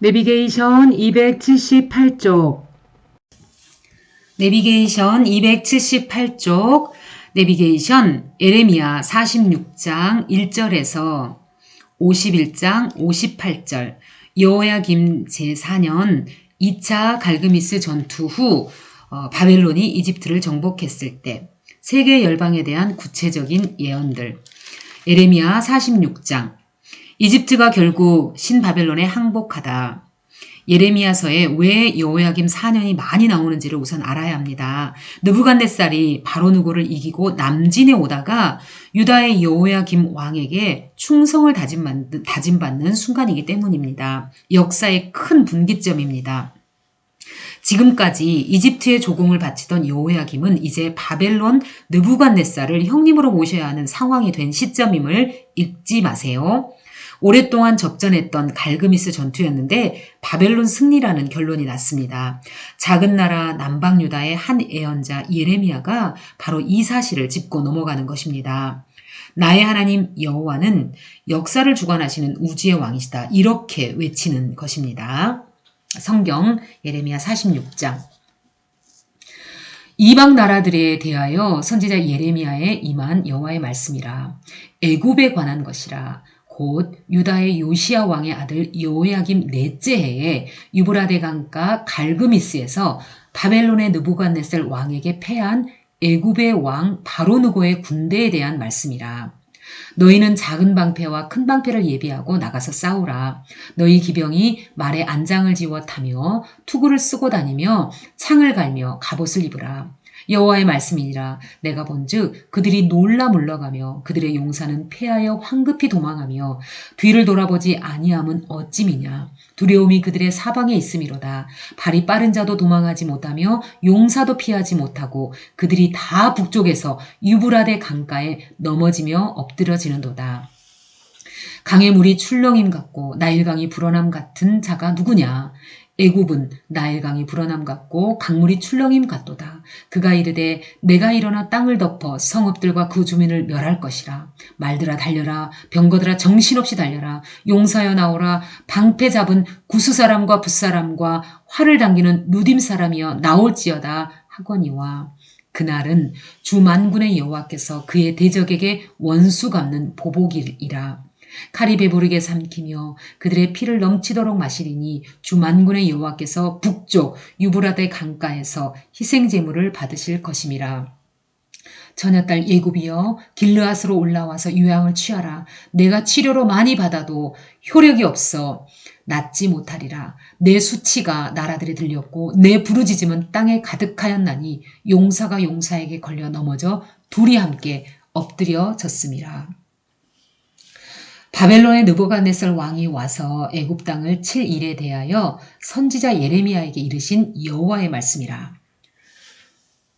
내비게이션 278쪽 내비게이션 278쪽 내비게이션 예레미야 46장 1절에서 51장 58절 여호야김 제4년 2차 갈그미스 전투 후 바벨론이 이집트를 정복했을 때 세계 열방에 대한 구체적인 예언들. 예레미야 46장 이집트가 결국 신바벨론에 항복하다. 예레미야서에 왜 여호야김 4년이 많이 나오는지를 우선 알아야 합니다. 느부갓네살이 바로누고를 이기고 남진에 오다가 유다의 여호야김 왕에게 충성을 다짐받는 순간이기 때문입니다. 역사의 큰 분기점입니다. 지금까지 이집트의 조공을 바치던 여호야김은 이제 바벨론 느부갓네살을 형님으로 모셔야 하는 상황이 된 시점임을 잊지 마세요. 오랫동안 접전했던 갈그미스 전투였는데 바벨론 승리라는 결론이 났습니다. 작은 나라 남방 유다의 한 예언자 예레미야가 바로 이 사실을 짚고 넘어가는 것입니다. 나의 하나님 여호와는 역사를 주관하시는 우주의 왕이시다. 이렇게 외치는 것입니다. 성경 예레미야 46장 이방 나라들에 대하여 선지자 예레미야에 임한 여호와의 말씀이라. 애굽에 관한 것이라. 곧 유다의 요시야 왕의 아들 여호야김 넷째 해에 유브라데 강가 갈그미스에서 바벨론의 느부갓네살 왕에게 패한 애굽의 왕 바로누고의 군대에 대한 말씀이라. 너희는 작은 방패와 큰 방패를 예비하고 나가서 싸우라. 너희 기병이 말에 안장을 지워 타며 투구를 쓰고 다니며 창을 갈며 갑옷을 입으라. 여호와의 말씀이니라. 내가 본즉 그들이 놀라 물러가며 그들의 용사는 패하여 황급히 도망하며 뒤를 돌아보지 아니함은 어찌미냐. 두려움이 그들의 사방에 있음이로다. 발이 빠른 자도 도망하지 못하며 용사도 피하지 못하고 그들이 다 북쪽에서 유브라데 강가에 넘어지며 엎드러지는도다. 강의 물이 출렁임 같고 나일강이 불어남 같은 자가 누구냐. 애굽은 나일강이 불어남 같고 강물이 출렁임 같도다. 그가 이르되 내가 일어나 땅을 덮어 성읍들과 그 주민을 멸할 것이라. 말들아 달려라. 병거들아 정신없이 달려라. 용사여 나오라. 방패 잡은 구스 사람과 붓사람과 활을 당기는 루딤 사람이여 나올지어다 하거니와. 그날은 주 만군의 여호와께서 그의 대적에게 원수 갚는 보복이라. 칼이 배부르게 삼키며 그들의 피를 넘치도록 마시리니 주 만군의 여호와께서 북쪽 유브라데 강가에서 희생제물을 받으실 것임이라. 처녀딸 예굽이여 길르앗으로 올라와서 유향을 취하라. 내가 치료로 많이 받아도 효력이 없어 낫지 못하리라. 내 수치가 나라들에 들렸고 내 부르짖음은 땅에 가득하였나니 용사가 용사에게 걸려 넘어져 둘이 함께 엎드려졌음이라. 바벨론의 느부갓네살 왕이 와서 애굽 땅을 칠 일에 대하여 선지자 예레미야에게 이르신 여호와의 말씀이라.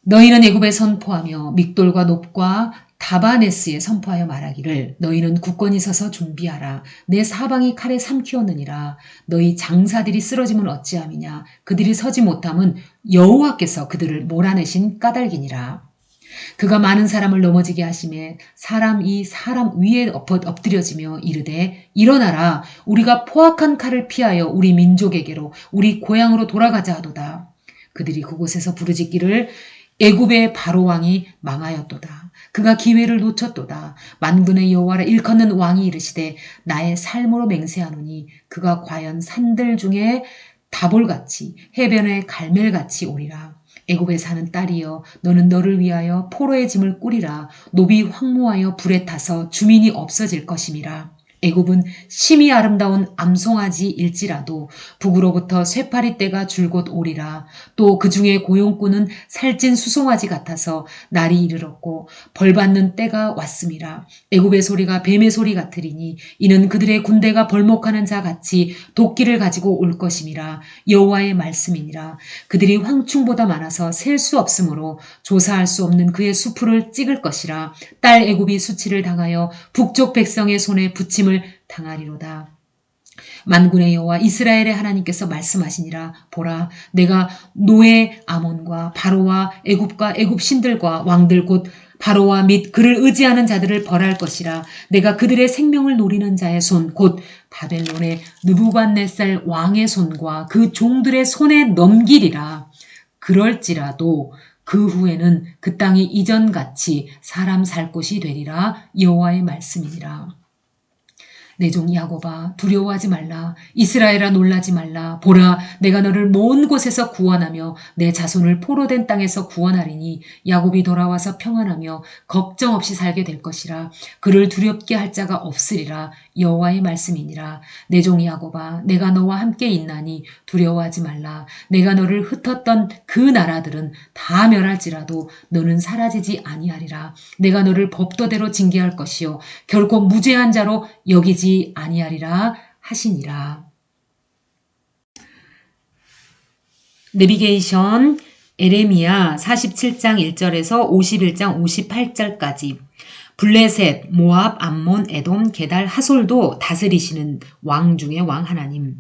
너희는 애굽에 선포하며 믹돌과 놉과 다바네스에 선포하여 말하기를 너희는 굳건히 서서 준비하라. 내 사방이 칼에 삼키었느니라. 너희 장사들이 쓰러지면 어찌함이냐. 그들이 서지 못함은 여호와께서 그들을 몰아내신 까닭이니라. 그가 많은 사람을 넘어지게 하심에 사람이 사람 위에 엎드려지며 이르되 일어나라. 우리가 포악한 칼을 피하여 우리 민족에게로 우리 고향으로 돌아가자 하도다. 그들이 그곳에서 부르짖기를 애굽의 바로왕이 망하였도다. 그가 기회를 놓쳤도다. 만군의 여호와라 일컫는 왕이 이르시되 나의 삶으로 맹세하노니 그가 과연 산들 중에 다볼같이 해변의 갈멜같이 오리라. 애굽에 사는 딸이여 너는 너를 위하여 포로의 짐을 꾸리라. 노비 황무하여 불에 타서 주민이 없어질 것임이라. 애굽은 심히 아름다운 암송아지일지라도 북으로부터 쇠파리 떼가 줄곧 오리라. 또 그 중에 고용꾼은 살찐 수송아지 같아서 날이 이르렀고 벌받는 때가 왔음이라. 애굽의 소리가 뱀의 소리 같으리니 이는 그들의 군대가 벌목하는 자 같이 도끼를 가지고 올 것임이라. 여호와의 말씀이니라. 그들이 황충보다 많아서 셀 수 없으므로 조사할 수 없는 그의 수풀을 찍을 것이라. 딸 애굽이 수치를 당하여 북쪽 백성의 손에 붙임을 당하리로다. 만군의 여호와 이스라엘의 하나님께서 말씀하시니라. 보라, 내가 노예 아몬과 바로와 애굽과 애굽 신들과 왕들 곧 바로와 및 그를 의지하는 자들을 벌할 것이라. 내가 그들의 생명을 노리는 자의 손 곧 바벨론의 느부갓네살 왕의 손과 그 종들의 손에 넘기리라. 그럴지라도 그 후에는 그 땅이 이전같이 사람 살 곳이 되리라. 여호와의 말씀이니라. 내 종 야곱아 두려워하지 말라. 이스라엘아 놀라지 말라. 보라 내가 너를 먼 곳에서 구원하며 내 자손을 포로된 땅에서 구원하리니 야곱이 돌아와서 평안하며 걱정 없이 살게 될 것이라. 그를 두렵게 할 자가 없으리라. 여호와의 말씀이니라. 내 종 야곱아 내가 너와 함께 있나니 두려워하지 말라. 내가 너를 흩었던 그 나라들은 다 멸할지라도 너는 사라지지 아니하리라. 내가 너를 법도대로 징계할 것이요 결코 무죄한 자로 여기지 아니하리라 하시니라. 내비게이션 에레미야 47장 1절에서 51장 58절까지. 블레셋, 모압, 암몬, 에돔, 게달, 하솔도 다스리시는 왕 중의 왕 하나님.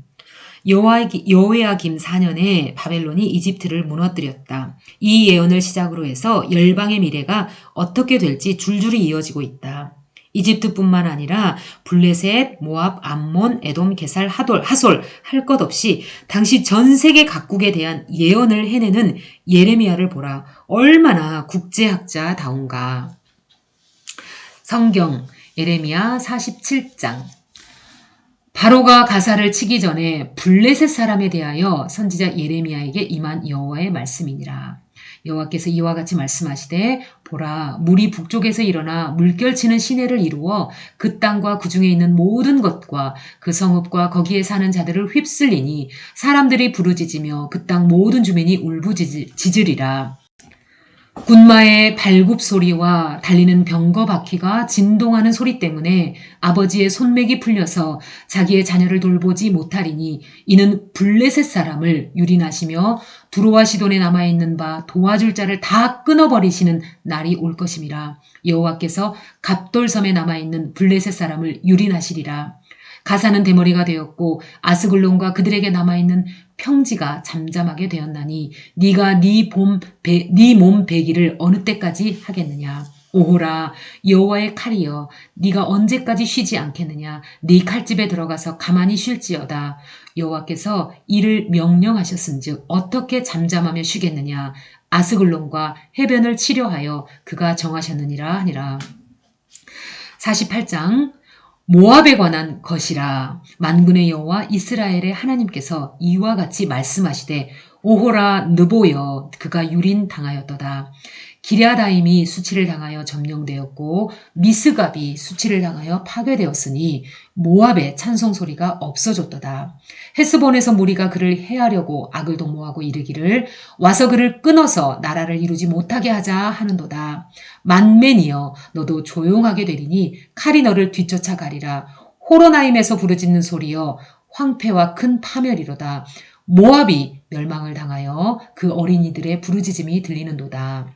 여호야김 4년에 바벨론이 이집트를 무너뜨렸다. 이 예언을 시작으로 해서 열방의 미래가 어떻게 될지 줄줄이 이어지고 있다. 이집트뿐만 아니라 블레셋, 모압, 암몬, 에돔, 게살, 하솔 할 것 없이 당시 전 세계 각국에 대한 예언을 해내는 예레미야를 보라. 얼마나 국제학자다운가. 성경 예레미야 47장. 바로가 가사를 치기 전에 블레셋 사람에 대하여 선지자 예레미야에게 임한 여호와의 말씀이니라. 여호와께서 이와 같이 말씀하시되 보라 물이 북쪽에서 일어나 물결치는 시내를 이루어 그 땅과 그 중에 있는 모든 것과 그 성읍과 거기에 사는 자들을 휩쓸리니 사람들이 부르짖으며 그 땅 모든 주민이 울부짖으리라. 군마의 발굽 소리와 달리는 병거 바퀴가 진동하는 소리 때문에 아버지의 손맥이 풀려서 자기의 자녀를 돌보지 못하리니 이는 블레셋 사람을 유린하시며 두로와 시돈에 남아있는 바 도와줄 자를 다 끊어버리시는 날이 올 것임이라. 여호와께서 갑돌섬에 남아있는 블레셋 사람을 유린하시리라. 가사는 대머리가 되었고 아스글론과 그들에게 남아있는 평지가 잠잠하게 되었나니 네가 네 몸 배기를 어느 때까지 하겠느냐. 오호라 여호와의 칼이여 네가 언제까지 쉬지 않겠느냐. 네 칼집에 들어가서 가만히 쉴지어다. 여호와께서 이를 명령하셨은즉 어떻게 잠잠하며 쉬겠느냐. 아스글론과 해변을 치료하여 그가 정하셨느니라 하니라. 48장 모압에 관한 것이라. 만군의 여호와 이스라엘의 하나님께서 이와 같이 말씀하시되 오호라 느보여 그가 유린당하였도다. 기랴다임이 수치를 당하여 점령되었고 미스갑이 수치를 당하여 파괴되었으니 모압의 찬송소리가 없어졌도다. 헤스본에서 무리가 그를 해하려고 악을 도모하고 이르기를 와서 그를 끊어서 나라를 이루지 못하게 하자 하는도다. 만맨이여 너도 조용하게 되리니 칼이 너를 뒤쫓아 가리라. 호로나임에서 부르짖는 소리여 황폐와 큰 파멸이로다. 모압이 멸망을 당하여 그 어린이들의 부르짖음이 들리는도다.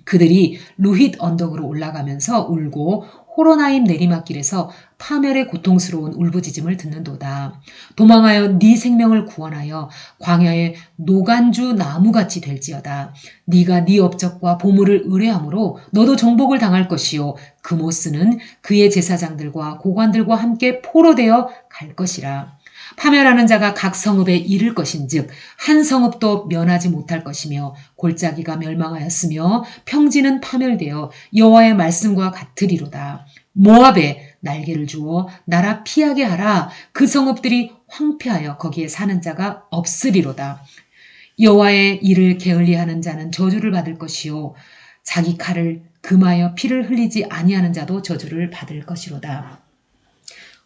그들이 루힛 언덕으로 올라가면서 울고 호로나임 내리막길에서 파멸의 고통스러운 울부짖음을 듣는도다. 도망하여 네 생명을 구원하여 광야의 노간주 나무같이 될지어다. 네가 네 업적과 보물을 의뢰함으로 너도 정복을 당할 것이요 그모스는 그의 제사장들과 고관들과 함께 포로되어 갈 것이라. 파멸하는 자가 각 성읍에 이를 것인즉 한 성읍도 면하지 못할 것이며 골짜기가 멸망하였으며 평지는 파멸되어 여호와의 말씀과 같으리로다. 모압에 날개를 주어 나라 피하게 하라. 그 성읍들이 황폐하여 거기에 사는 자가 없으리로다. 여호와의 일을 게을리하는 자는 저주를 받을 것이요 자기 칼을 금하여 피를 흘리지 아니하는 자도 저주를 받을 것이로다.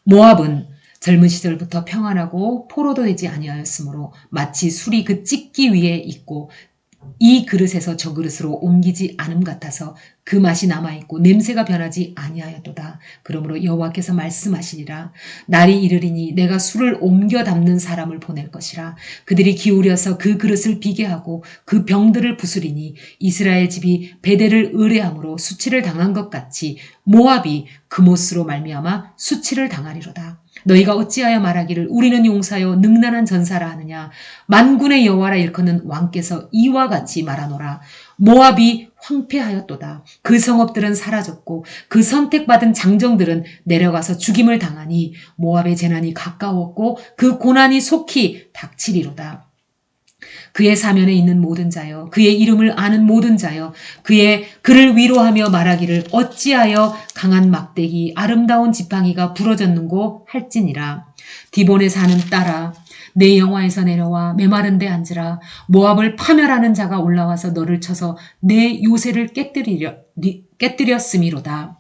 모압은 젊은 시절부터 평안하고 포로도 되지 아니하였으므로 마치 술이 그 찢기 위에 있고 이 그릇에서 저 그릇으로 옮기지 않음 같아서 그 맛이 남아있고 냄새가 변하지 아니하였도다. 그러므로 여호와께서 말씀하시니라. 날이 이르리니 내가 술을 옮겨 담는 사람을 보낼 것이라. 그들이 기울여서 그 그릇을 비게 하고 그 병들을 부수리니 이스라엘 집이 베델을 의뢰함으로 수치를 당한 것 같이 모압이 그못으로 말미암아 수치를 당하리로다. 너희가 어찌하여 말하기를 우리는 용사여 능란한 전사라 하느냐. 만군의 여호와라 일컫는 왕께서 이와 같이 말하노라. 모압이 황폐하였도다. 그 성읍들은 사라졌고 그 선택받은 장정들은 내려가서 죽임을 당하니 모압의 재난이 가까웠고 그 고난이 속히 닥치리로다. 그의 사면에 있는 모든 자여, 그의 이름을 아는 모든 자여, 그를 위로하며 말하기를 어찌하여 강한 막대기 아름다운 지팡이가 부러졌는고 할지니라. 디본에 사는 딸아, 내 영화에서 내려와 메마른 데 앉으라. 모압을 파멸하는 자가 올라와서 너를 쳐서 내 요새를 깨뜨렸음이로다.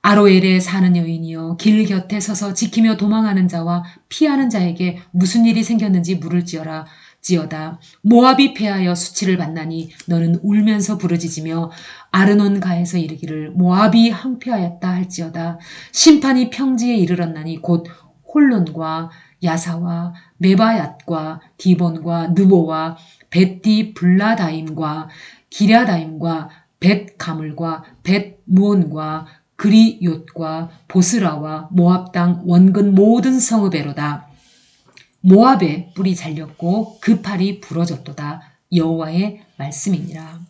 아로엘에 사는 여인이여, 길 곁에 서서 지키며 도망하는 자와 피하는 자에게 무슨 일이 생겼는지 물을지어다. 모압이 패하여 수치를 받나니 너는 울면서 부르짖으며 아르논가에서 이르기를 모압이 항패하였다 할지어다. 심판이 평지에 이르렀나니 곧 홀론과 야사와 메바얏과 디본과 느보와 벳디 블라다임과 기랴다임과 벳가물과 벳무온과 그리욤과 보스라와 모압 땅 원근 모든 성읍에로다. 모압의 뿔이 잘렸고 그 팔이 부러졌도다. 여호와의 말씀이니라.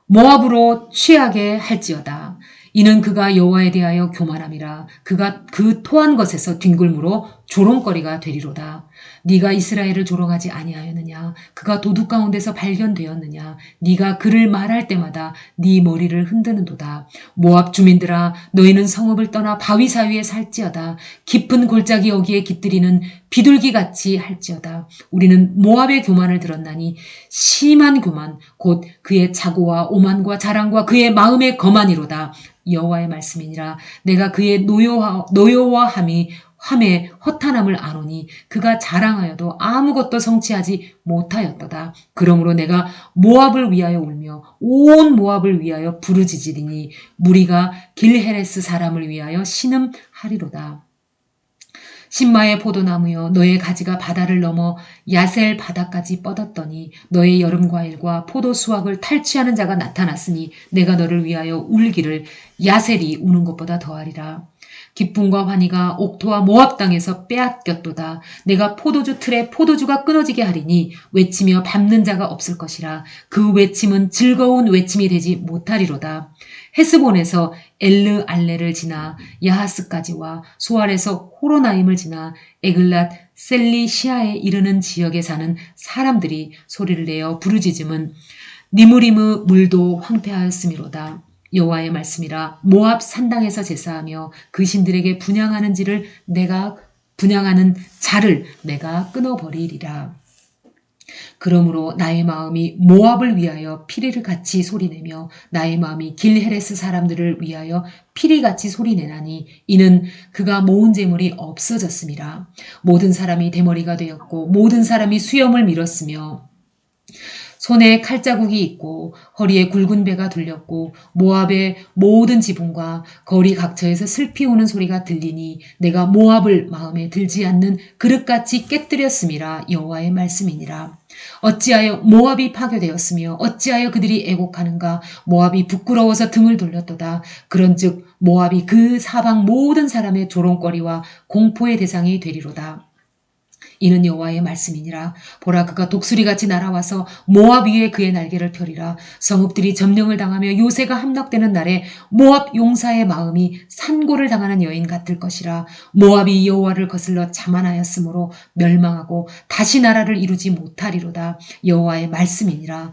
모압으로 취하게 할지어다. 이는 그가 여호와에 대하여 교만함이라. 그가 그 토한 것에서 뒹굴므로 조롱거리가 되리로다. 네가 이스라엘을 조롱하지 아니하였느냐? 그가 도둑 가운데서 발견되었느냐? 네가 그를 말할 때마다 네 머리를 흔드는도다. 모압 주민들아, 너희는 성읍을 떠나 바위 사이에 살지어다. 깊은 골짜기 여기에 깃들이는 비둘기같이 할지어다. 우리는 모압의 교만을 들었나니 심한 교만, 곧 그의 자고와 오만과 자랑과 그의 마음의 거만이로다. 여호와의 말씀이니라. 내가 그의 노여워함이 함에 허탄함을 아노니 그가 자랑하여도 아무것도 성취하지 못하였도다. 그러므로 내가 모압을 위하여 울며 온 모압을 위하여 부르짖으리니 무리가 길헤레스 사람을 위하여 신음하리로다. 신마의 포도나무여, 너의 가지가 바다를 넘어 야셀 바다까지 뻗었더니 너의 여름 과일과 포도 수확을 탈취하는 자가 나타났으니 내가 너를 위하여 울기를 야셀이 우는 것보다 더하리라. 기쁨과 환희가 옥토와 모압 땅에서 빼앗겼도다. 내가 포도주 틀에 포도주가 끊어지게 하리니 외치며 밟는 자가 없을 것이라. 그 외침은 즐거운 외침이 되지 못하리로다. 헤스본에서 엘르 알레를 지나 야하스까지와 소알에서 호로나임을 지나 에글랏 셀리시아에 이르는 지역에 사는 사람들이 소리를 내어 부르짖음은 니무리무 물도 황폐하였음이로다. 여호와의 말씀이라. 모압 산당에서 제사하며 그 신들에게 분향하는 자를 내가 끊어버리리라. 그러므로 나의 마음이 모압을 위하여 피리를 같이 소리내며 나의 마음이 길헤레스 사람들을 위하여 피리같이 소리내나니 이는 그가 모은 재물이 없어졌음이라. 모든 사람이 대머리가 되었고 모든 사람이 수염을 밀었으며 손에 칼자국이 있고 허리에 굵은 배가 둘렸고 모압의 모든 지붕과 거리 각처에서 슬피 우는 소리가 들리니 내가 모압을 마음에 들지 않는 그릇같이 깨뜨렸음이라. 여호와의 말씀이니라. 어찌하여 모압이 파괴되었으며 어찌하여 그들이 애곡하는가? 모압이 부끄러워서 등을 돌렸도다. 그런즉 모압이 그 사방 모든 사람의 조롱거리와 공포의 대상이 되리로다. 이는 여호와의 말씀이니라. 보라, 그가 독수리같이 날아와서 모압 위에 그의 날개를 펴리라. 성읍들이 점령을 당하며 요새가 함락되는 날에 모압 용사의 마음이 산고를 당하는 여인 같을 것이라. 모압이 여호와를 거슬러 자만하였으므로 멸망하고 다시 나라를 이루지 못하리로다. 여호와의 말씀이니라.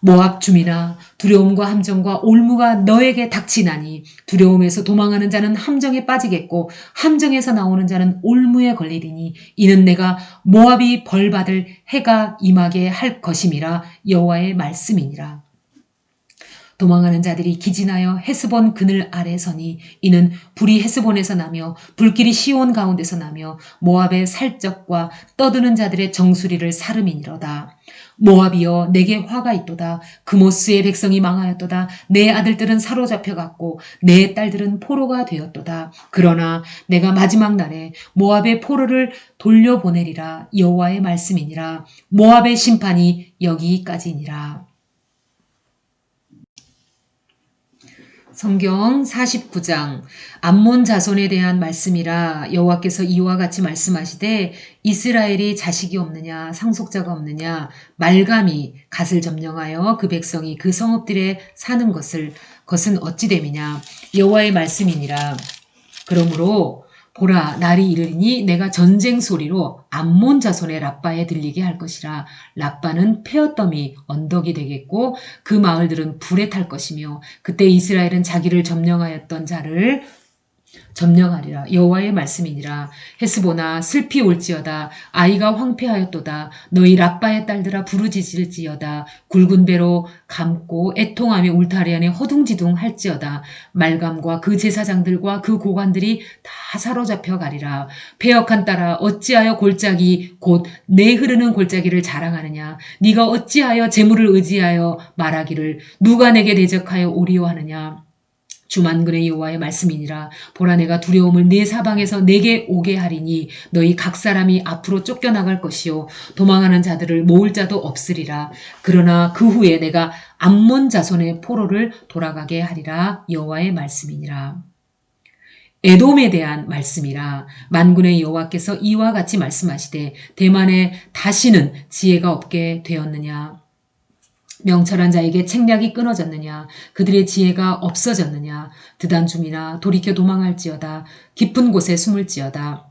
모압 주민아, 두려움과 함정과 올무가 너에게 닥치나니 두려움에서 도망하는 자는 함정에 빠지겠고 함정에서 나오는 자는 올무에 걸리리니 이는 내가 모압이 벌받을 해가 임하게 할 것임이라. 여호와의 말씀이니라. 도망하는 자들이 기진하여 헤스본 그늘 아래 서니 이는 불이 헤스본에서 나며 불길이 시온 가운데서 나며 모압의 살적과 떠드는 자들의 정수리를 사름이니로다. 모압이여, 내게 화가 있도다. 그모스의 백성이 망하였도다. 내 아들들은 사로잡혀갔고 내 딸들은 포로가 되었도다. 그러나 내가 마지막 날에 모압의 포로를 돌려보내리라. 여호와의 말씀이니라. 모압의 심판이 여기까지니라. 성경 49장 암몬 자손에 대한 말씀이라. 여호와께서 이와 같이 말씀하시되 이스라엘이 자식이 없느냐 상속자가 없느냐 말감이 갓을 점령하여 그 백성이 그 성읍들에 사는 것은 어찌 됨이냐. 여호와의 말씀이니라. 그러므로 보라, 날이 이르리니 내가 전쟁 소리로 암몬 자손의 랍바에 들리게 할 것이라. 랍바는 폐허더미 언덕이 되겠고 그 마을들은 불에 탈 것이며 그때 이스라엘은 자기를 점령하였던 자를 점령하리라. 여호와의 말씀이니라. 헤스보나 슬피 올지어다. 아이가 황폐하였도다. 너희 랍바의 딸들아 부르짖을지어다. 굵은 배로 감고 애통하며 울타리 안에 허둥지둥 할지어다. 말감과 그 제사장들과 그 고관들이 다 사로잡혀 가리라. 패역한 딸아 어찌하여 골짜기 곧 내 흐르는 골짜기를 자랑하느냐. 네가 어찌하여 재물을 의지하여 말하기를 누가 내게 대적하여 오리오 하느냐. 주만군의 여호와의 말씀이니라. 보라, 내가 두려움을 네 사방에서 내게 오게 하리니 너희 각 사람이 앞으로 쫓겨나갈 것이요 도망하는 자들을 모을 자도 없으리라. 그러나 그 후에 내가 암몬 자손의 포로를 돌아가게 하리라. 여호와의 말씀이니라. 에돔에 대한 말씀이라. 만군의 여호와께서 이와 같이 말씀하시되 대만에 다시는 지혜가 없게 되었느냐. 명철한 자에게 책략이 끊어졌느냐. 그들의 지혜가 없어졌느냐. 드단줌이나 돌이켜 도망할지어다. 깊은 곳에 숨을지어다.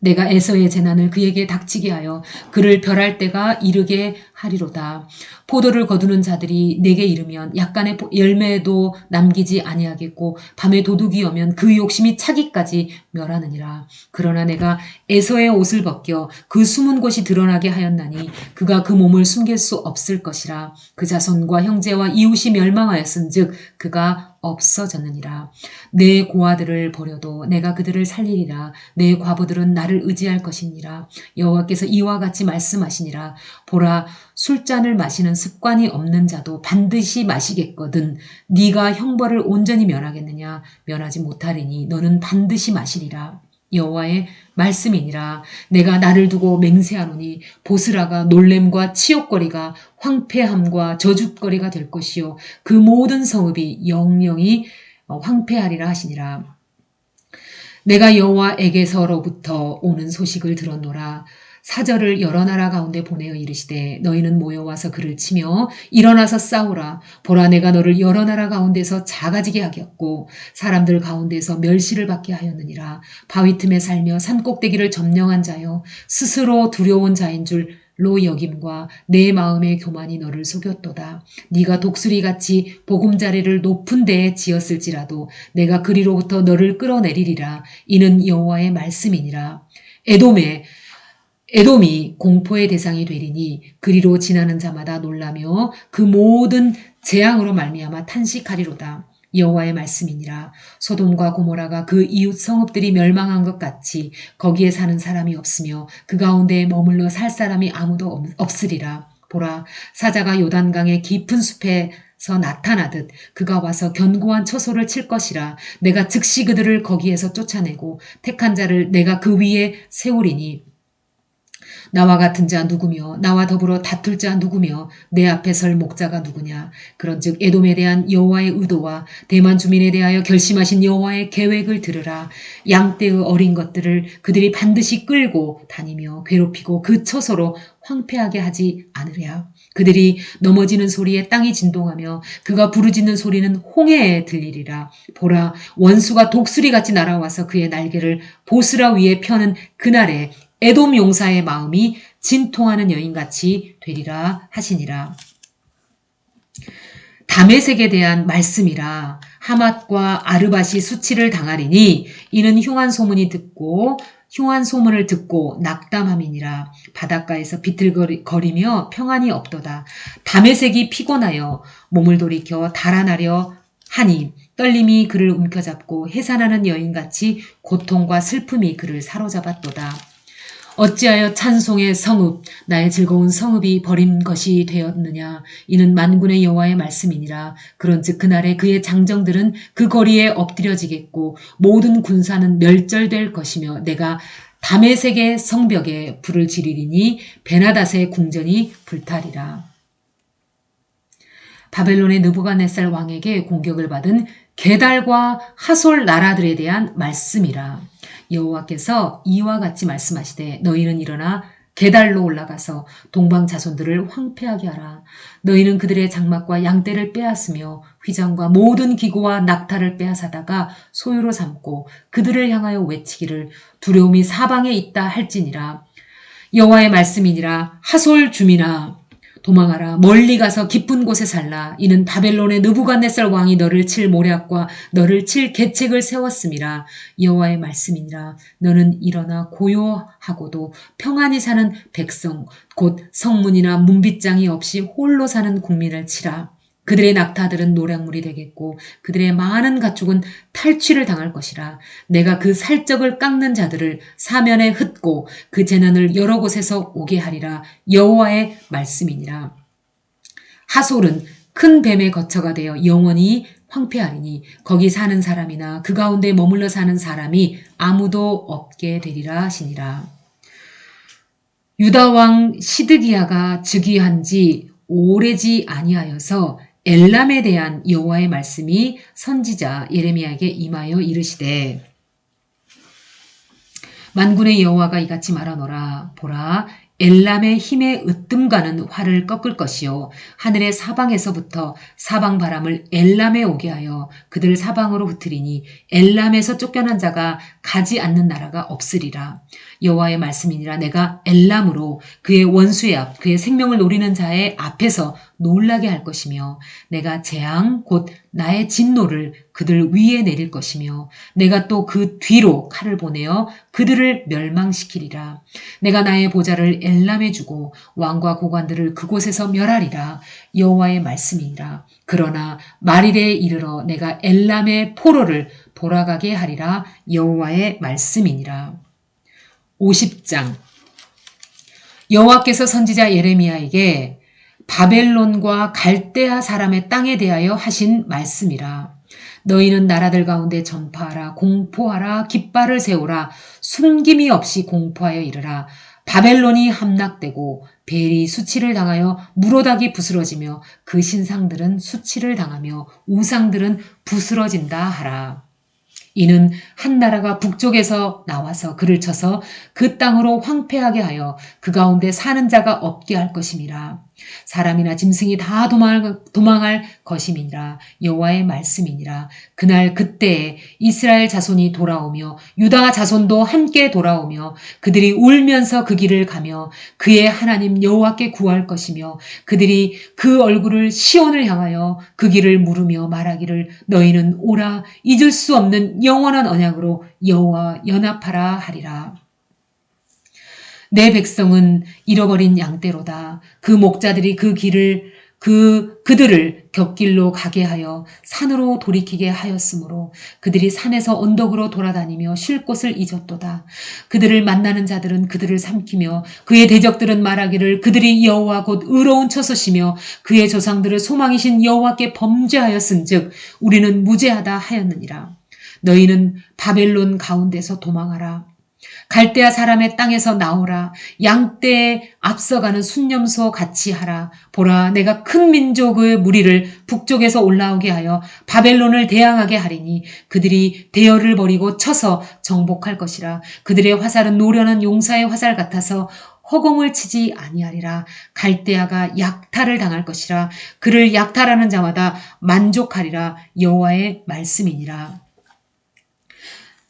내가 에서의 재난을 그에게 닥치게 하여 그를 멸할 때가 이르게 하리로다. 포도를 거두는 자들이 내게 이르면 약간의 열매도 남기지 아니하겠고 밤에 도둑이 오면 그 욕심이 차기까지 멸하느니라. 그러나 내가 에서의 옷을 벗겨 그 숨은 곳이 드러나게 하였나니 그가 그 몸을 숨길 수 없을 것이라. 그 자손과 형제와 이웃이 멸망하였은즉 그가 없어졌느니라. 내 고아들을 버려도 내가 그들을 살리리라. 내 과부들은 나를 의지할 것이니라. 여호와께서 이와 같이 말씀하시니라. 보라, 술잔을 마시는 습관이 없는 자도 반드시 마시겠거든. 네가 형벌을 온전히 면하겠느냐. 면하지 못하리니 너는 반드시 마시리라. 여호와의 말씀이니라. 내가 나를 두고 맹세하노니 보스라가 놀램과 치욕거리가 황폐함과 저주거리가 될 것이요 그 모든 성읍이 영영이 황폐하리라 하시니라. 내가 여호와에게서로부터 오는 소식을 들었노라. 사절을 여러 나라 가운데 보내어 이르시되 너희는 모여와서 그를 치며 일어나서 싸우라. 보라, 내가 너를 여러 나라 가운데서 작아지게 하겠고 사람들 가운데서 멸시를 받게 하였느니라. 바위 틈에 살며 산꼭대기를 점령한 자여 스스로 두려운 자인 줄로 여김과 내 마음의 교만이 너를 속였도다. 네가 독수리같이 보금자리를 높은 데에 지었을지라도 내가 그리로부터 너를 끌어내리리라. 이는 여호와의 말씀이니라. 에돔이 공포의 대상이 되리니 그리로 지나는 자마다 놀라며 그 모든 재앙으로 말미암아 탄식하리로다. 여호와의 말씀이니라. 소돔과 고모라가 그 이웃 성읍들이 멸망한 것 같이 거기에 사는 사람이 없으며 그 가운데에 머물러 살 사람이 아무도 없으리라. 보라, 사자가 요단강의 깊은 숲에서 나타나듯 그가 와서 견고한 처소를 칠 것이라. 내가 즉시 그들을 거기에서 쫓아내고 택한 자를 내가 그 위에 세우리니 나와 같은 자 누구며 나와 더불어 다툴 자 누구며 내 앞에 설 목자가 누구냐. 그런즉 에돔에 대한 여호와의 의도와 대만 주민에 대하여 결심하신 여호와의 계획을 들으라. 양떼의 어린 것들을 그들이 반드시 끌고 다니며 괴롭히고 그 처소로 황폐하게 하지 않으랴. 그들이 넘어지는 소리에 땅이 진동하며 그가 부르짖는 소리는 홍해에 들리리라. 보라, 원수가 독수리같이 날아와서 그의 날개를 보스라 위에 펴는 그날에 에돔 용사의 마음이 진통하는 여인같이 되리라 하시니라. 다메섹에 대한 말씀이라. 하맛과 아르밧이 수치를 당하리니 이는 흉한 소문을 듣고 낙담함이니라. 바닷가에서 비틀거리며 평안이 없도다. 다메섹이 피곤하여 몸을 돌이켜 달아나려 하니 떨림이 그를 움켜잡고 해산하는 여인같이 고통과 슬픔이 그를 사로잡았도다. 어찌하여 찬송의 성읍, 나의 즐거운 성읍이 버린 것이 되었느냐. 이는 만군의 여호와의 말씀이니라. 그런즉 그날에 그의 장정들은 그 거리에 엎드려지겠고 모든 군사는 멸절될 것이며 내가 다메섹의 성벽에 불을 지르리니 베나닷의 궁전이 불타리라. 바벨론의 느부갓네살 왕에게 공격을 받은 게달과 하솔 나라들에 대한 말씀이라. 여호와께서 이와 같이 말씀하시되 너희는 일어나 게달로 올라가서 동방 자손들을 황폐하게 하라. 너희는 그들의 장막과 양떼를 빼앗으며 휘장과 모든 기구와 낙타를 빼앗아다가 소유로 삼고 그들을 향하여 외치기를 두려움이 사방에 있다 할지니라. 여호와의 말씀이니라. 하솔 주민아 도망하라. 멀리 가서 깊은 곳에 살라. 이는 바벨론의 느부갓네살 왕이 너를 칠 모략과 너를 칠 계책을 세웠음이라. 여호와의 말씀이니라. 너는 일어나 고요하고도 평안히 사는 백성 곧 성문이나 문빗장이 없이 홀로 사는 국민을 치라. 그들의 낙타들은 노략물이 되겠고 그들의 많은 가축은 탈취를 당할 것이라. 내가 그 살적을 깎는 자들을 사면에 흩고 그 재난을 여러 곳에서 오게 하리라. 여호와의 말씀이니라. 하솔은 큰 뱀의 거처가 되어 영원히 황폐하리니 거기 사는 사람이나 그 가운데 머물러 사는 사람이 아무도 없게 되리라 하시니라. 유다 왕 시드기야가 즉위한 지 오래지 아니하여서 엘람에 대한 여호와의 말씀이 선지자 예레미야에게 임하여 이르시되 만군의 여호와가 이같이 말하노라. 보라, 엘람의 힘에 으뜸가는 활을 꺾을 것이요 하늘의 사방에서부터 사방 바람을 엘람에 오게 하여 그들 사방으로 흩으리니 엘람에서 쫓겨난 자가 가지 않는 나라가 없으리라. 여호와의 말씀이니라. 내가 엘람으로 그의 원수의 앞 그의 생명을 노리는 자의 앞에서 놀라게 할 것이며 내가 재앙 곧 나의 진노를 그들 위에 내릴 것이며 내가 또 그 뒤로 칼을 보내어 그들을 멸망시키리라. 내가 나의 보좌를 엘람에 주고 왕과 고관들을 그곳에서 멸하리라. 여호와의 말씀이니라. 그러나 말일에 이르러 내가 엘람의 포로를 돌아가게 하리라. 여호와의 말씀이니라. 50장 여호와께서 선지자 예레미야에게 바벨론과 갈대아 사람의 땅에 대하여 하신 말씀이라. 너희는 나라들 가운데 전파하라. 공포하라. 깃발을 세우라. 숨김이 없이 공포하여 이르라. 바벨론이 함락되고 벨이 수치를 당하여 무로닥이 부스러지며 그 신상들은 수치를 당하며 우상들은 부스러진다 하라. 이는 한 나라가 북쪽에서 나와서 그를 쳐서 그 땅으로 황폐하게 하여 그 가운데 사는 자가 없게 할 것임이라. 사람이나 짐승이 다 도망할 것임이니라. 여호와의 말씀이니라. 그날 그때에 이스라엘 자손이 돌아오며 유다 자손도 함께 돌아오며 그들이 울면서 그 길을 가며 그의 하나님 여호와께 구할 것이며 그들이 그 얼굴을 시온을 향하여 그 길을 물으며 말하기를 너희는 오라 잊을 수 없는 영원한 언약으로 여호와 연합하라 하리라. 내 백성은 잃어버린 양떼로다. 그 목자들이 그들을 곁길로 가게 하여 산으로 돌이키게 하였으므로 그들이 산에서 언덕으로 돌아다니며 쉴 곳을 잊었도다. 그들을 만나는 자들은 그들을 삼키며 그의 대적들은 말하기를 그들이 여호와 곧 의로운 처소시며 그의 조상들을 소망이신 여호와께 범죄하였은즉 우리는 무죄하다 하였느니라. 너희는 바벨론 가운데서 도망하라. 갈대아 사람의 땅에서 나오라. 양떼에 앞서가는 순념소 같이 하라. 보라, 내가 큰 민족의 무리를 북쪽에서 올라오게 하여 바벨론을 대항하게 하리니 그들이 대열을 버리고 쳐서 정복할 것이라. 그들의 화살은 노련한 용사의 화살 같아서 허공을 치지 아니하리라. 갈대아가 약탈을 당할 것이라. 그를 약탈하는 자마다 만족하리라. 여호와의 말씀이니라.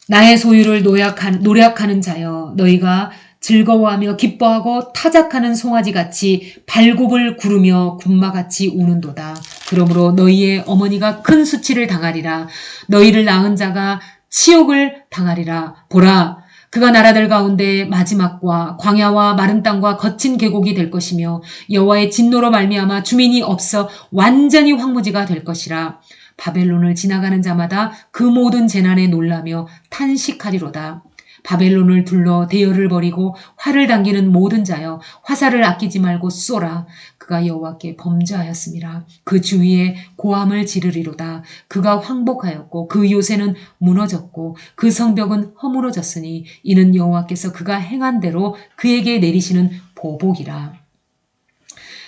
나의 소유를 노력하는 자여, 너희가 즐거워하며 기뻐하고 타작하는 송아지같이 발굽을 구르며 군마같이 우는도다. 그러므로 너희의 어머니가 큰 수치를 당하리라. 너희를 낳은 자가 치욕을 당하리라. 보라, 그가 나라들 가운데 마지막과 광야와 마른 땅과 거친 계곡이 될 것이며 여호와의 진노로 말미암아 주민이 없어 완전히 황무지가 될 것이라. 바벨론을 지나가는 자마다 그 모든 재난에 놀라며 탄식하리로다. 바벨론을 둘러 대열을 벌이고 활을 당기는 모든 자여 화살을 아끼지 말고 쏘라. 그가 여호와께 범죄하였음이라. 그 주위에 고함을 지르리로다. 그가 황복하였고 그 요새는 무너졌고 그 성벽은 허물어졌으니 이는 여호와께서 그가 행한 대로 그에게 내리시는 보복이라.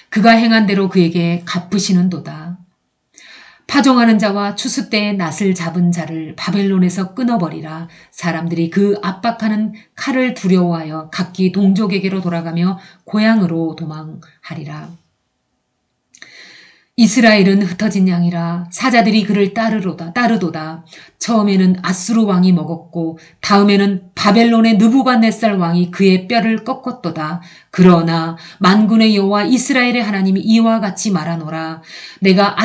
그가 행한 대로 그에게 갚으시는도다. 파종하는 자와 추수 때에 낫을 잡은 자를 바벨론에서 끊어버리라. 사람들이 그 압박하는 칼을 두려워하여 각기 동족에게로 돌아가며 고향으로 도망하리라. 이스라엘은 흩어진 양이라 사자들이 그를 따르도다. 처음에는 아수르 왕이 먹었고 다음에는 바벨론의 느부갓네살 왕이 그의 뼈를 꺾었도다. 그러나 만군의 여호와 이스라엘의 하나님이 이와 같이 말하노라. 내가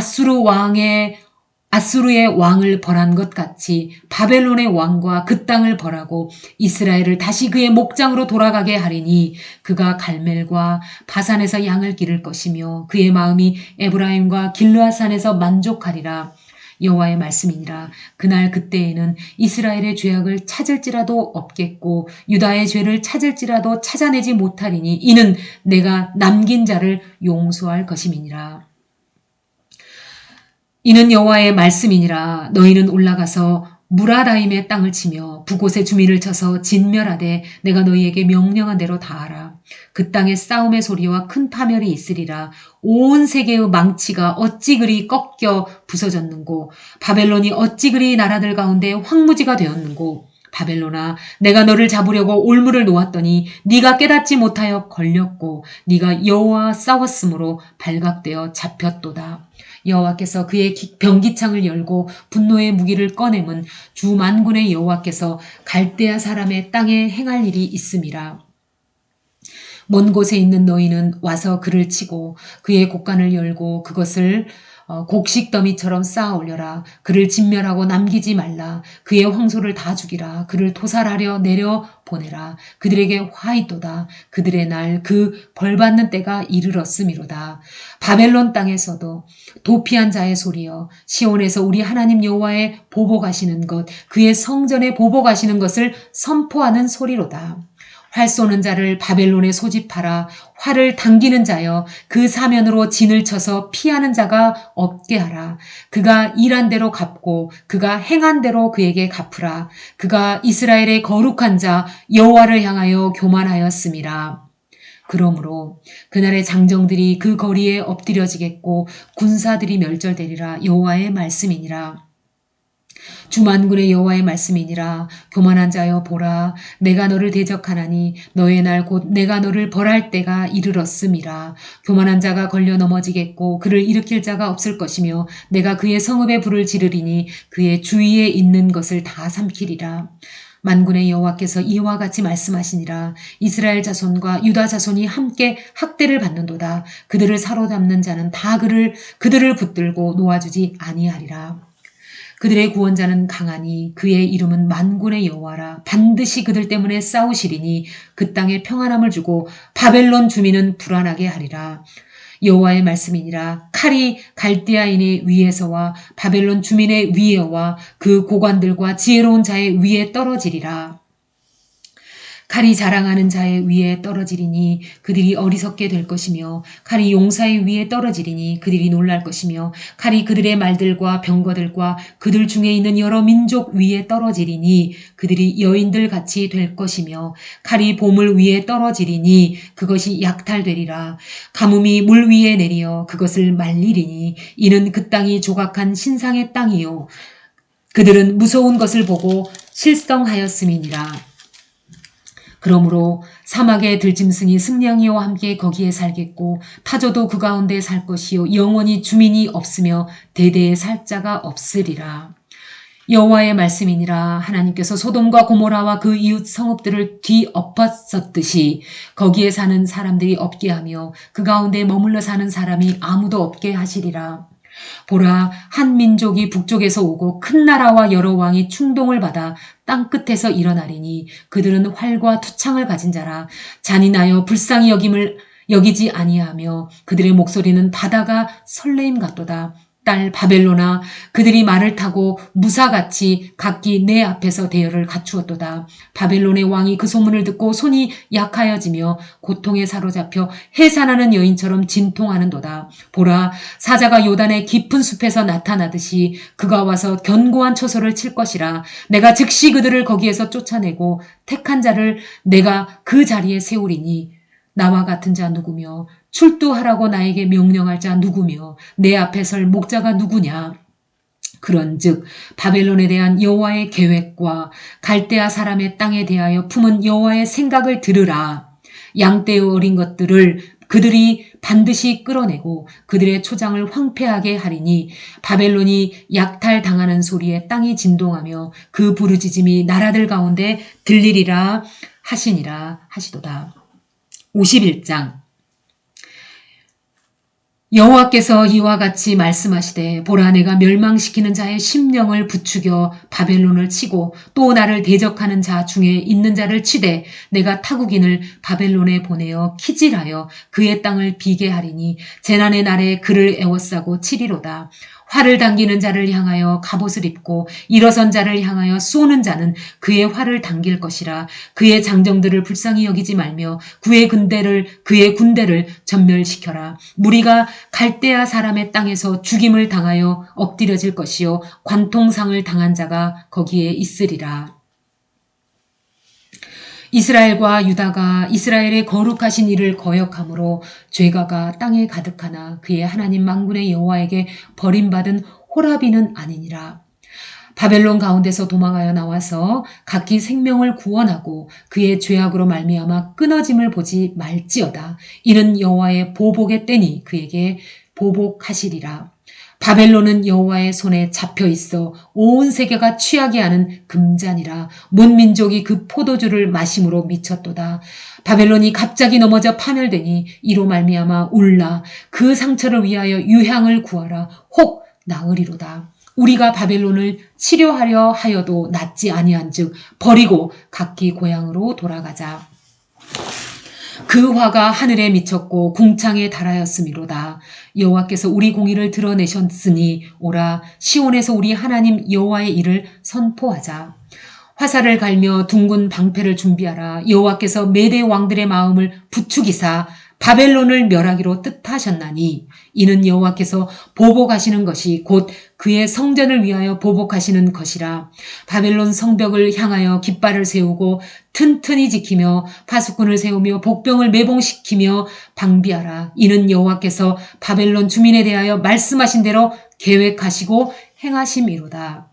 아수르의 왕을 벌한 것 같이 바벨론의 왕과 그 땅을 벌하고 이스라엘을 다시 그의 목장으로 돌아가게 하리니 그가 갈멜과 바산에서 양을 기를 것이며 그의 마음이 에브라임과 길르앗산에서 만족하리라. 여호와의 말씀이니라. 그날 그때에는 이스라엘의 죄악을 찾을지라도 없겠고 유다의 죄를 찾을지라도 찾아내지 못하리니 이는 내가 남긴 자를 용서할 것임이니라. 이는 여호와의 말씀이니라. 너희는 올라가서 무라다임의 땅을 치며 북곳의 주민을 쳐서 진멸하되 내가 너희에게 명령한 대로 다하라. 그 땅에 싸움의 소리와 큰 파멸이 있으리라. 온 세계의 망치가 어찌 그리 꺾여 부서졌는고 바벨론이 어찌 그리 나라들 가운데 황무지가 되었는고 바벨론아 내가 너를 잡으려고 올무를 놓았더니 네가 깨닫지 못하여 걸렸고 네가 여호와와 싸웠으므로 발각되어 잡혔도다. 여호와께서 그의 병기창을 열고 분노의 무기를 꺼내면 주 만군의 여호와께서 갈대아 사람의 땅에 행할 일이 있음이라. 먼 곳에 있는 너희는 와서 그를 치고 그의 곡간을 열고 그것을 곡식 더미처럼 쌓아 올려라. 그를 진멸하고 남기지 말라. 그의 황소를 다 죽이라. 그를 토살하려 내려 보내라. 그들에게 화있도다. 그들의 날 그 벌받는 때가 이르렀음이로다. 바벨론 땅에서도 도피한 자의 소리여 시온에서 우리 하나님 여호와의 보복하시는 것 그의 성전에 보복하시는 것을 선포하는 소리로다. 활 쏘는 자를 바벨론에 소집하라. 활을 당기는 자여 그 사면으로 진을 쳐서 피하는 자가 없게 하라. 그가 일한 대로 갚고 그가 행한 대로 그에게 갚으라. 그가 이스라엘의 거룩한 자 여호와를 향하여 교만하였음이라. 그러므로 그날의 장정들이 그 거리에 엎드려지겠고 군사들이 멸절되리라. 여호와의 말씀이니라. 주 만군의 여호와의 말씀이니라. 교만한 자여 보라. 내가 너를 대적하나니 너의 날 곧 내가 너를 벌할 때가 이르렀음이라. 교만한 자가 걸려 넘어지겠고 그를 일으킬 자가 없을 것이며 내가 그의 성읍에 불을 지르리니 그의 주위에 있는 것을 다 삼키리라. 만군의 여호와께서 이와 같이 말씀하시니라. 이스라엘 자손과 유다 자손이 함께 학대를 받는도다. 그들을 사로잡는 자는 다 그들을 붙들고 놓아주지 아니하리라. 그들의 구원자는 강하니 그의 이름은 만군의 여호와라. 반드시 그들 때문에 싸우시리니 그 땅에 평안함을 주고 바벨론 주민은 불안하게 하리라. 여호와의 말씀이니라. 칼이 갈대아인의 위에서와 바벨론 주민의 위에와 그 고관들과 지혜로운 자의 위에 떨어지리라. 칼이 자랑하는 자의 위에 떨어지리니 그들이 어리석게 될 것이며 칼이 용사의 위에 떨어지리니 그들이 놀랄 것이며 칼이 그들의 말들과 병거들과 그들 중에 있는 여러 민족 위에 떨어지리니 그들이 여인들 같이 될 것이며 칼이 보물 위에 떨어지리니 그것이 약탈되리라. 가뭄이 물 위에 내리어 그것을 말리리니 이는 그 땅이 조각한 신상의 땅이요 그들은 무서운 것을 보고 실성하였음이니라. 그러므로 사막의 들짐승이 승냥이와 함께 거기에 살겠고 타조도 그 가운데 살 것이요 영원히 주민이 없으며 대대에 살 자가 없으리라. 여호와의 말씀이니라. 하나님께서 소돔과 고모라와 그 이웃 성읍들을 뒤엎었었듯이 거기에 사는 사람들이 없게 하며 그 가운데 머물러 사는 사람이 아무도 없게 하시리라. 보라, 한 민족이 북쪽에서 오고 큰 나라와 여러 왕이 충동을 받아 땅끝에서 일어나리니 그들은 활과 투창을 가진 자라. 잔인하여 불쌍히 여기지 아니하며 그들의 목소리는 바다가 설레임 같도다. 딸 바벨로나 그들이 말을 타고 무사같이 각기 내 앞에서 대열을 갖추었도다. 바벨론의 왕이 그 소문을 듣고 손이 약하여지며 고통에 사로잡혀 해산하는 여인처럼 진통하는도다. 보라, 사자가 요단의 깊은 숲에서 나타나듯이 그가 와서 견고한 처소를 칠 것이라. 내가 즉시 그들을 거기에서 쫓아내고 택한 자를 내가 그 자리에 세우리니 나와 같은 자 누구며 출두하라고 나에게 명령할 자 누구며 내 앞에 설 목자가 누구냐. 그런즉 바벨론에 대한 여호와의 계획과 갈대아 사람의 땅에 대하여 품은 여호와의 생각을 들으라. 양떼의 어린 것들을 그들이 반드시 끌어내고 그들의 초장을 황폐하게 하리니 바벨론이 약탈당하는 소리에 땅이 진동하며 그 부르짖음이 나라들 가운데 들리리라 하시니라 하시도다. 51장. 여호와께서 이와 같이 말씀하시되 보라 내가 멸망시키는 자의 심령을 부추겨 바벨론을 치고 또 나를 대적하는 자 중에 있는 자를 치되 내가 타국인을 바벨론에 보내어 키질하여 그의 땅을 비게 하리니 재난의 날에 그를 애워싸고 치리로다. 활을 당기는 자를 향하여 갑옷을 입고 일어선 자를 향하여 쏘는 자는 그의 활을 당길 것이라. 그의 장정들을 불쌍히 여기지 말며 그의 군대를 전멸시켜라. 무리가 갈대아 사람의 땅에서 죽임을 당하여 엎드려질 것이요 관통상을 당한 자가 거기에 있으리라. 이스라엘과 유다가 이스라엘의 거룩하신 이를 거역함으로 죄가가 땅에 가득하나 그의 하나님 만군의 여호와에게 버림받은 호라비는 아니니라. 바벨론 가운데서 도망하여 나와서 각기 생명을 구원하고 그의 죄악으로 말미암아 끊어짐을 보지 말지어다. 이는 여호와의 보복의 때니 그에게 보복하시리라. 바벨론은 여호와의 손에 잡혀 있어 온 세계가 취하게 하는 금잔이라. 문 민족이 그 포도주를 마심으로 미쳤도다. 바벨론이 갑자기 넘어져 파멸되니 이로 말미암아 울라. 그 상처를 위하여 유향을 구하라. 혹 나으리로다. 우리가 바벨론을 치료하려 하여도 낫지 아니한즉 버리고 각기 고향으로 돌아가자. 그 화가 하늘에 미쳤고 궁창에 달하였음이로다. 여호와께서 우리 공의를 드러내셨으니 오라 시온에서 우리 하나님 여호와의 일을 선포하자. 화살을 갈며 둥근 방패를 준비하라. 여호와께서 메대 왕들의 마음을 부추기사 바벨론을 멸하기로 뜻하셨나니 이는 여호와께서 보복하시는 것이 곧 그의 성전을 위하여 보복하시는 것이라. 바벨론 성벽을 향하여 깃발을 세우고 튼튼히 지키며 파수꾼을 세우며 복병을 매봉시키며 방비하라. 이는 여호와께서 바벨론 주민에 대하여 말씀하신 대로 계획하시고 행하심이로다.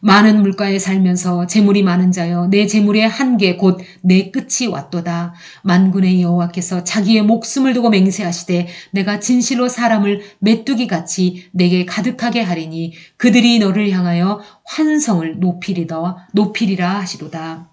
많은 물가에 살면서 재물이 많은 자여 내 재물의 한계 곧 내 끝이 왔도다. 만군의 여호와께서 자기의 목숨을 두고 맹세하시되 내가 진실로 사람을 메뚜기같이 내게 가득하게 하리니 그들이 너를 향하여 환성을 높이리라 하시도다.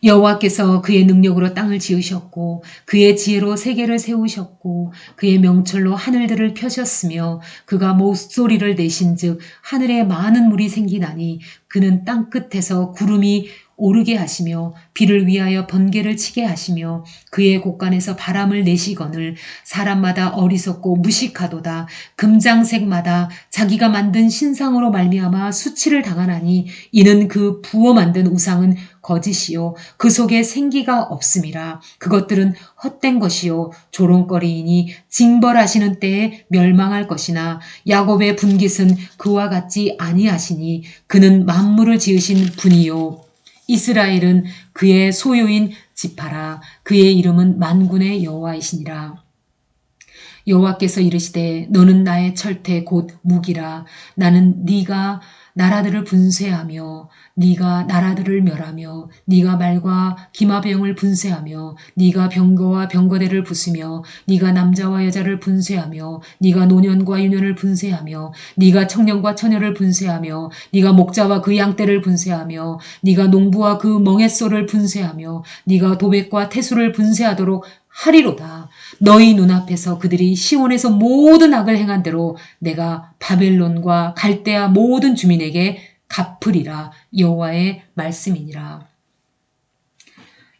여호와께서 그의 능력으로 땅을 지으셨고 그의 지혜로 세계를 세우셨고 그의 명철로 하늘들을 펴셨으며 그가 목소리를 내신즉 하늘에 많은 물이 생기나니 그는 땅끝에서 구름이 오르게 하시며 비를 위하여 번개를 치게 하시며 그의 곳간에서 바람을 내시거늘 사람마다 어리석고 무식하도다. 금장색마다 자기가 만든 신상으로 말미암아 수치를 당하나니 이는 그 부어 만든 우상은 거짓이요 그 속에 생기가 없음이라. 그것들은 헛된 것이요 조롱거리이니 징벌하시는 때에 멸망할 것이나 야곱의 분깃은 그와 같지 아니하시니 그는 만물을 지으신 분이요 이스라엘은 그의 소유인 지파라. 그의 이름은 만군의 여호와이시니라. 여호와께서 이르시되 너는 나의 철퇴 곧 무기라. 나는 네가 나라들을 분쇄하며 네가 나라들을 멸하며 네가 말과 기마병을 분쇄하며 네가 병거와 병거대를 부수며 네가 남자와 여자를 분쇄하며 네가 노년과 유년을 분쇄하며 네가 청년과 처녀를 분쇄하며 네가 목자와 그 양떼를 분쇄하며 네가 농부와 그 멍에소를 분쇄하며 네가 도백과 태수를 분쇄하도록 하리로다. 너희 눈앞에서 그들이 시온에서 모든 악을 행한 대로 내가 바벨론과 갈대아 모든 주민에게 갚으리라. 여호와의 말씀이니라.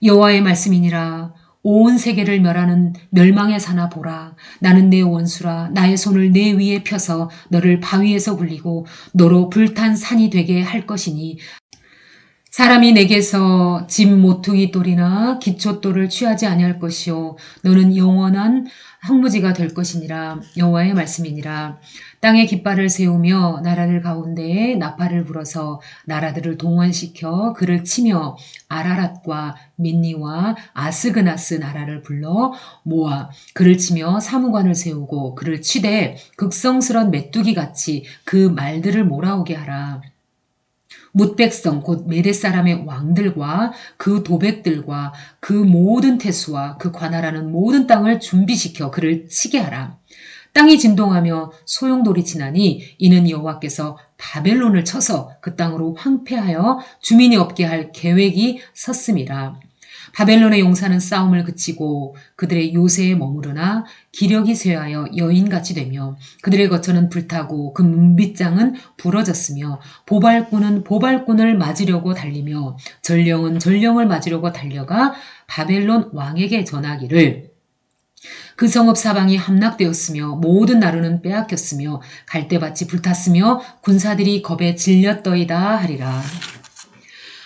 여호와의 말씀이니라. 온 세계를 멸하는 멸망의 사나 보라. 나는 내 원수라. 나의 손을 내 위에 펴서 너를 바위에서 굴리고 너로 불탄 산이 되게 할 것이니 사람이 내게서 집 모퉁이 돌이나 기초돌을 취하지 아니할 것이요 너는 영원한 황무지가 될 것이니라. 여호와의 말씀이니라. 땅에 깃발을 세우며 나라들 가운데에 나팔을 불어서 나라들을 동원시켜 그를 치며 아라랏과 민니와 아스그나스 나라를 불러 모아 그를 치며 사무관을 세우고 그를 치되 극성스런 메뚜기같이 그 말들을 몰아오게 하라. 뭇백성 곧 메대 사람의 왕들과 그 도백들과 그 모든 태수와 그 관할하는 모든 땅을 준비시켜 그를 치게 하라. 땅이 진동하며 소용돌이 치나니 이는 여호와께서 바벨론을 쳐서 그 땅으로 황폐하여 주민이 없게 할 계획이 섰음이라. 바벨론의 용사는 싸움을 그치고 그들의 요새에 머무르나 기력이 쇠하여 여인같이 되며 그들의 거처는 불타고 그 문빗장은 부러졌으며 보발꾼은 보발꾼을 맞으려고 달리며 전령은 전령을 맞으려고 달려가 바벨론 왕에게 전하기를 그 성읍 사방이 함락되었으며 모든 나루는 빼앗겼으며 갈대밭이 불탔으며 군사들이 겁에 질렸더이다 하리라.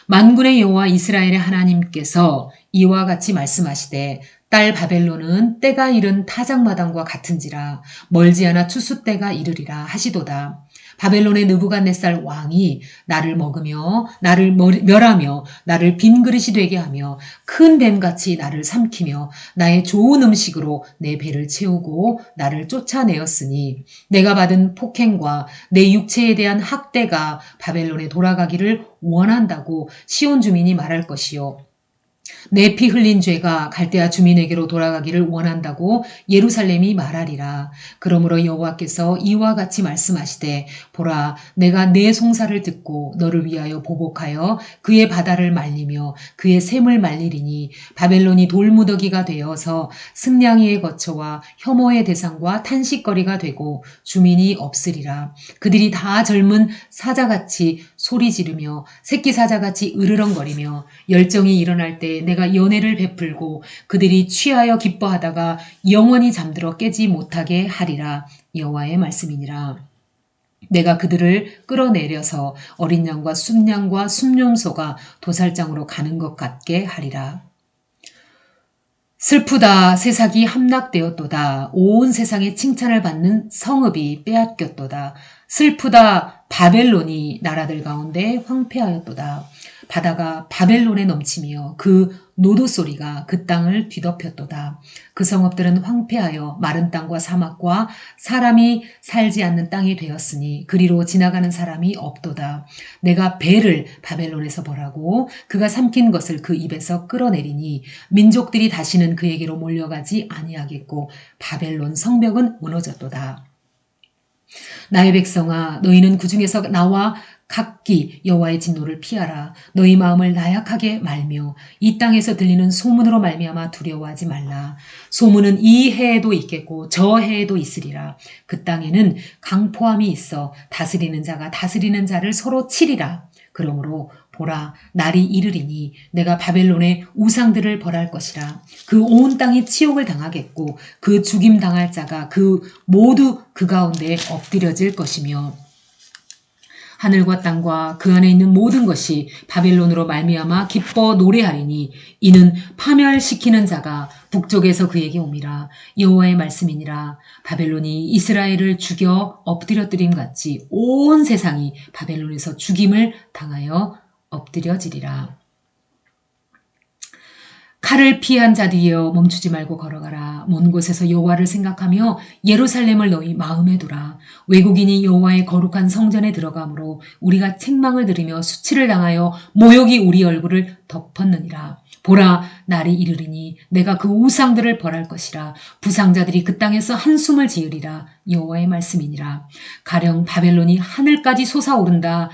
만군의 여호와 이스라엘의 하나님께서 이와 같이 말씀하시되 딸 바벨론은 때가 이른 타작마당과 같은지라 멀지 않아 추수 때가 이르리라 하시도다. 바벨론의 느부갓네살 왕이 나를 먹으며 나를 멸하며 나를 빈 그릇이 되게 하며 큰 뱀같이 나를 삼키며 나의 좋은 음식으로 내 배를 채우고 나를 쫓아내었으니 내가 받은 폭행과 내 육체에 대한 학대가 바벨론에 돌아가기를 원한다고 시온 주민이 말할 것이요 내 피 흘린 죄가 갈대아 주민에게로 돌아가기를 원한다고 예루살렘이 말하리라. 그러므로 여호와께서 이와 같이 말씀하시되 보라 내가 내 송사를 듣고 너를 위하여 보복하여 그의 바다를 말리며 그의 샘을 말리리니 바벨론이 돌무더기가 되어서 승냥이의 거처와 혐오의 대상과 탄식거리가 되고 주민이 없으리라. 그들이 다 젊은 사자같이 소리 지르며 새끼 사자같이 으르렁거리며 열정이 일어날 때 내가 연애를 베풀고 그들이 취하여 기뻐하다가 영원히 잠들어 깨지 못하게 하리라. 여호와의 말씀이니라. 내가 그들을 끌어내려서 어린 양과 순양과 순염소가 도살장으로 가는 것 같게 하리라. 슬프다 새삭이 함락되었도다. 온 세상에 칭찬을 받는 성읍이 빼앗겼도다. 슬프다 바벨론이 나라들 가운데 황폐하였도다. 바다가 바벨론에 넘치며 그 노도 소리가 그 땅을 뒤덮였도다. 그 성읍들은 황폐하여 마른 땅과 사막과 사람이 살지 않는 땅이 되었으니 그리로 지나가는 사람이 없도다. 내가 배를 바벨론에서 벌하고 그가 삼킨 것을 그 입에서 끌어내리니 민족들이 다시는 그에게로 몰려가지 아니하겠고 바벨론 성벽은 무너졌도다. 나의 백성아 너희는 그중에서 나와 각기 여호와의 진노를 피하라. 너희 마음을 나약하게 말며 이 땅에서 들리는 소문으로 말미암아 두려워하지 말라. 소문은 이 해에도 있겠고 저 해에도 있으리라. 그 땅에는 강포함이 있어 다스리는 자가 다스리는 자를 서로 치리라. 그러므로 보라 날이 이르리니 내가 바벨론의 우상들을 벌할 것이라. 그 온 땅이 치욕을 당하겠고 그 죽임 당할 자가 그 모두 그 가운데 엎드려질 것이며 하늘과 땅과 그 안에 있는 모든 것이 바벨론으로 말미암아 기뻐 노래하리니 이는 파멸시키는 자가 북쪽에서 그에게 옴이라. 여호와의 말씀이니라. 바벨론이 이스라엘을 죽여 엎드려뜨림 같이 온 세상이 바벨론에서 죽임을 당하여 엎드려지리라. 칼을 피한 자들이여 멈추지 말고 걸어가라. 먼 곳에서 여호와를 생각하며 예루살렘을 너희 마음에 두라. 외국인이 여호와의 거룩한 성전에 들어가므로 우리가 책망을 들으며 수치를 당하여 모욕이 우리 얼굴을 덮었느니라. 보라 날이 이르리니 내가 그 우상들을 벌할 것이라. 부상자들이 그 땅에서 한숨을 지으리라. 여호와의 말씀이니라. 가령 바벨론이 하늘까지 솟아오른다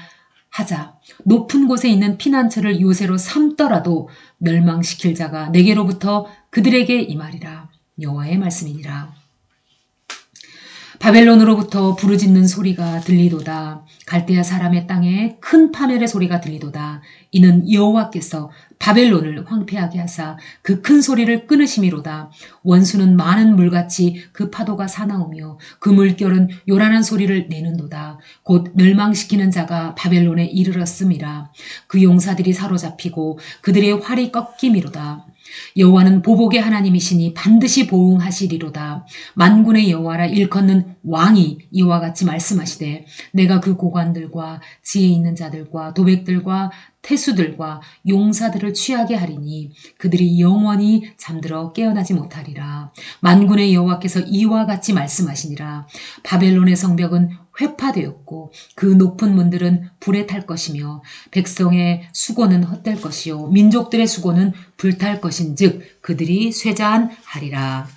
하자 높은 곳에 있는 피난처를 요새로 삼더라도 멸망시킬 자가 내게로부터 그들에게 임하리라. 여호와의 말씀이니라. 바벨론으로부터 부르짖는 소리가 들리도다. 갈대아 사람의 땅에 큰 파멸의 소리가 들리도다. 이는 여호와께서 바벨론을 황폐하게 하사 그 큰 소리를 끊으심이로다. 원수는 많은 물같이 그 파도가 사나우며 그 물결은 요란한 소리를 내는도다. 곧 멸망시키는 자가 바벨론에 이르렀음이라. 그 용사들이 사로잡히고 그들의 활이 꺾임이로다. 여호와는 보복의 하나님이시니 반드시 보응하시리로다. 만군의 여호와라 일컫는 왕이 이와 같이 말씀하시되 내가 그 고관들과 지혜 있는 자들과 도백들과 태수들과 용사들을 취하게 하리니 그들이 영원히 잠들어 깨어나지 못하리라. 만군의 여호와께서 이와 같이 말씀하시니라. 바벨론의 성벽은 회파되었고 그 높은 문들은 불에 탈 것이며 백성의 수고는 헛될 것이요 민족들의 수고는 불탈 것인즉 그들이 쇠잔하리라.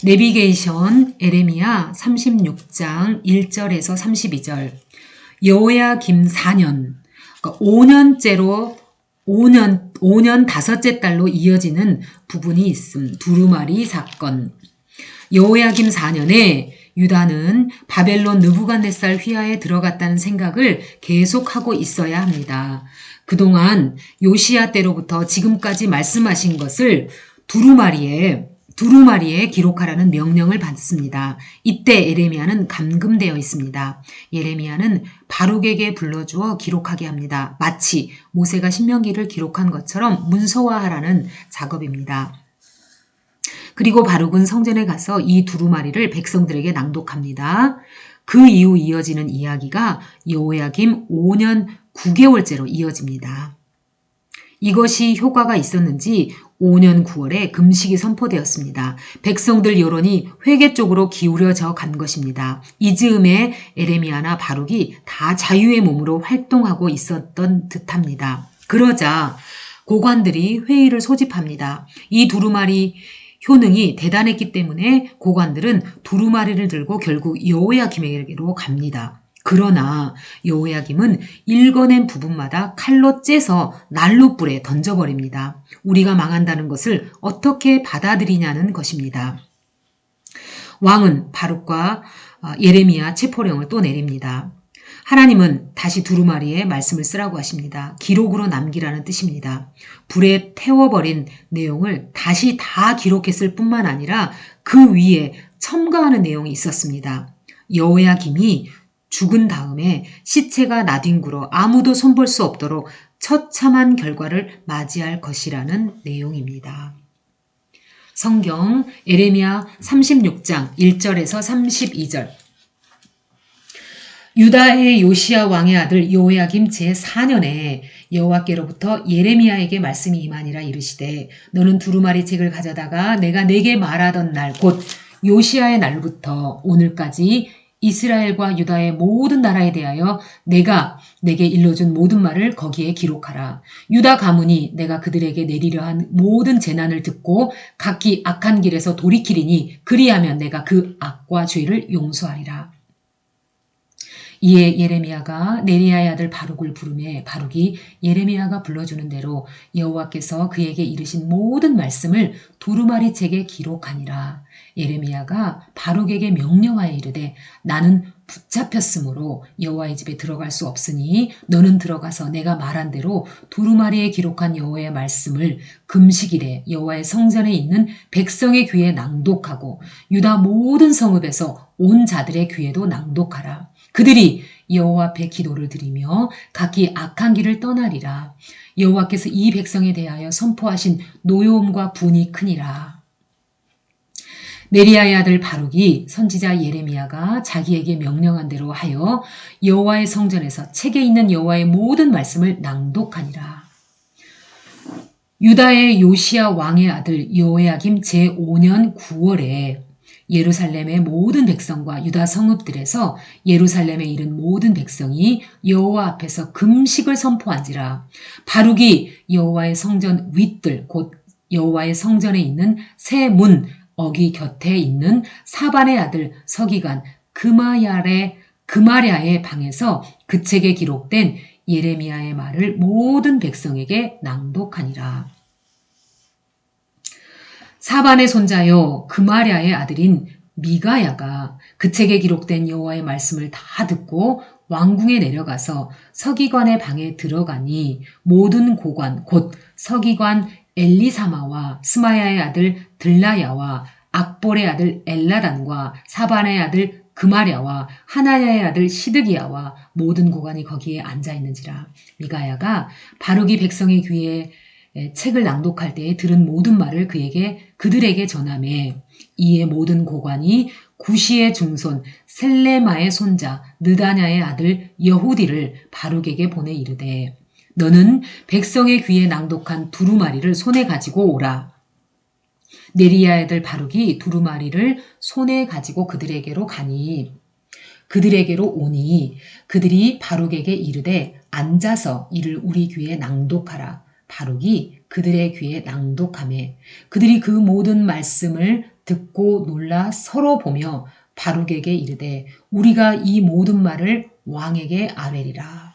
내비게이션 에레미야 36장 1절에서 32절. 여호야김 4년, 그러니까 5년 다섯째 달로 이어지는 부분이 있음. 두루마리 사건. 여호야김 4년에 유다는 바벨론 느부갓네살 휘하에 들어갔다는 생각을 계속하고 있어야 합니다. 그동안 요시야 때로부터 지금까지 말씀하신 것을 두루마리에 기록하라는 명령을 받습니다. 이때 예레미야는 감금되어 있습니다. 예레미야는 바룩에게 불러주어 기록하게 합니다. 마치 모세가 신명기를 기록한 것처럼 문서화하라는 작업입니다. 그리고 바룩은 성전에 가서 이 두루마리를 백성들에게 낭독합니다. 그 이후 이어지는 이야기가 여호야김 5년 9개월째로 이어집니다. 이것이 효과가 있었는지 5년 9월에 금식이 선포되었습니다. 백성들 여론이 회개 쪽으로 기울여져 간 것입니다. 이 즈음에 에레미야나 바룩이 다 자유의 몸으로 활동하고 있었던 듯합니다. 그러자 고관들이 회의를 소집합니다. 이 두루마리 효능이 대단했기 때문에 고관들은 두루마리를 들고 결국 여호야김에게로 갑니다. 그러나 여호야김은 읽어낸 부분마다 칼로 째서 난로불에 던져버립니다. 우리가 망한다는 것을 어떻게 받아들이냐는 것입니다. 왕은 바룩과 예레미야 체포령을 또 내립니다. 하나님은 다시 두루마리에 말씀을 쓰라고 하십니다. 기록으로 남기라는 뜻입니다. 불에 태워버린 내용을 다시 다 기록했을 뿐만 아니라 그 위에 첨가하는 내용이 있었습니다. 여호야김이 죽은 다음에 시체가 나뒹굴어 아무도 손볼 수 없도록 처참한 결과를 맞이할 것이라는 내용입니다. 성경 에레미야 36장 1절에서 32절. 유다의 요시야 왕의 아들 여호야김 제4년에 여호와께로부터 예레미야에게 말씀이 임하니라 이르시되 너는 두루마리 책을 가져다가 내가 내게 말하던 날 곧 요시야의 날부터 오늘까지 이스라엘과 유다의 모든 나라에 대하여 내가 내게 일러준 모든 말을 거기에 기록하라. 유다 가문이 내가 그들에게 내리려 한 모든 재난을 듣고 각기 악한 길에서 돌이키리니 그리하면 내가 그 악과 죄를 용서하리라. 이에 예레미야가 네리야의 아들 바룩을 부르매 바룩이 예레미야가 불러주는 대로 여호와께서 그에게 이르신 모든 말씀을 두루마리 책에 기록하니라. 예레미야가 바룩에게 명령하여 이르되 나는 붙잡혔으므로 여호와의 집에 들어갈 수 없으니 너는 들어가서 내가 말한 대로 두루마리에 기록한 여호와의 말씀을 금식일에 여호와의 성전에 있는 백성의 귀에 낭독하고 유다 모든 성읍에서 온 자들의 귀에도 낭독하라. 그들이 여호와 앞에 기도를 드리며 각기 악한 길을 떠나리라. 여호와께서 이 백성에 대하여 선포하신 노여움과 분이 크니라. 네리야의 아들 바룩이 선지자 예레미야가 자기에게 명령한 대로 하여 여호와의 성전에서 책에 있는 여호와의 모든 말씀을 낭독하니라. 유다의 요시야 왕의 아들 여호야김 제5년 9월에 예루살렘의 모든 백성과 유다 성읍들에서 예루살렘에 이른 모든 백성이 여호와 앞에서 금식을 선포한지라. 바룩이 여호와의 성전 윗들 곧 여호와의 성전에 있는 새 문 어기 곁에 있는 사반의 아들 서기관 그마랴의 방에서 그 책에 기록된 예레미야의 말을 모든 백성에게 낭독하니라. 사반의 손자요 그마랴의 아들인 미가야가 그 책에 기록된 여호와의 말씀을 다 듣고 왕궁에 내려가서 서기관의 방에 들어가니 모든 고관 곧 서기관 엘리사마와 스마야의 아들 들라야와 악볼의 아들 엘라단과 사반의 아들 그마랴와 하나야의 아들 시드기야와 모든 고관이 거기에 앉아 있는지라. 미가야가 바룩이 백성의 귀에 책을 낭독할 때에 들은 모든 말을 그들에게 전하매 이에 모든 고관이 구시의 중손 셀레마의 손자 느다냐의 아들 여후디를 바룩에게 보내 이르되 너는 백성의 귀에 낭독한 두루마리를 손에 가지고 오라. 네리야의 아들 바룩이 두루마리를 손에 가지고 그들에게로 오니 그들이 바룩에게 이르되 앉아서 이를 우리 귀에 낭독하라. 바룩이 그들의 귀에 낭독하매 그들이 그 모든 말씀을 듣고 놀라 서로 보며 바룩에게 이르되 우리가 이 모든 말을 왕에게 아뢰리라.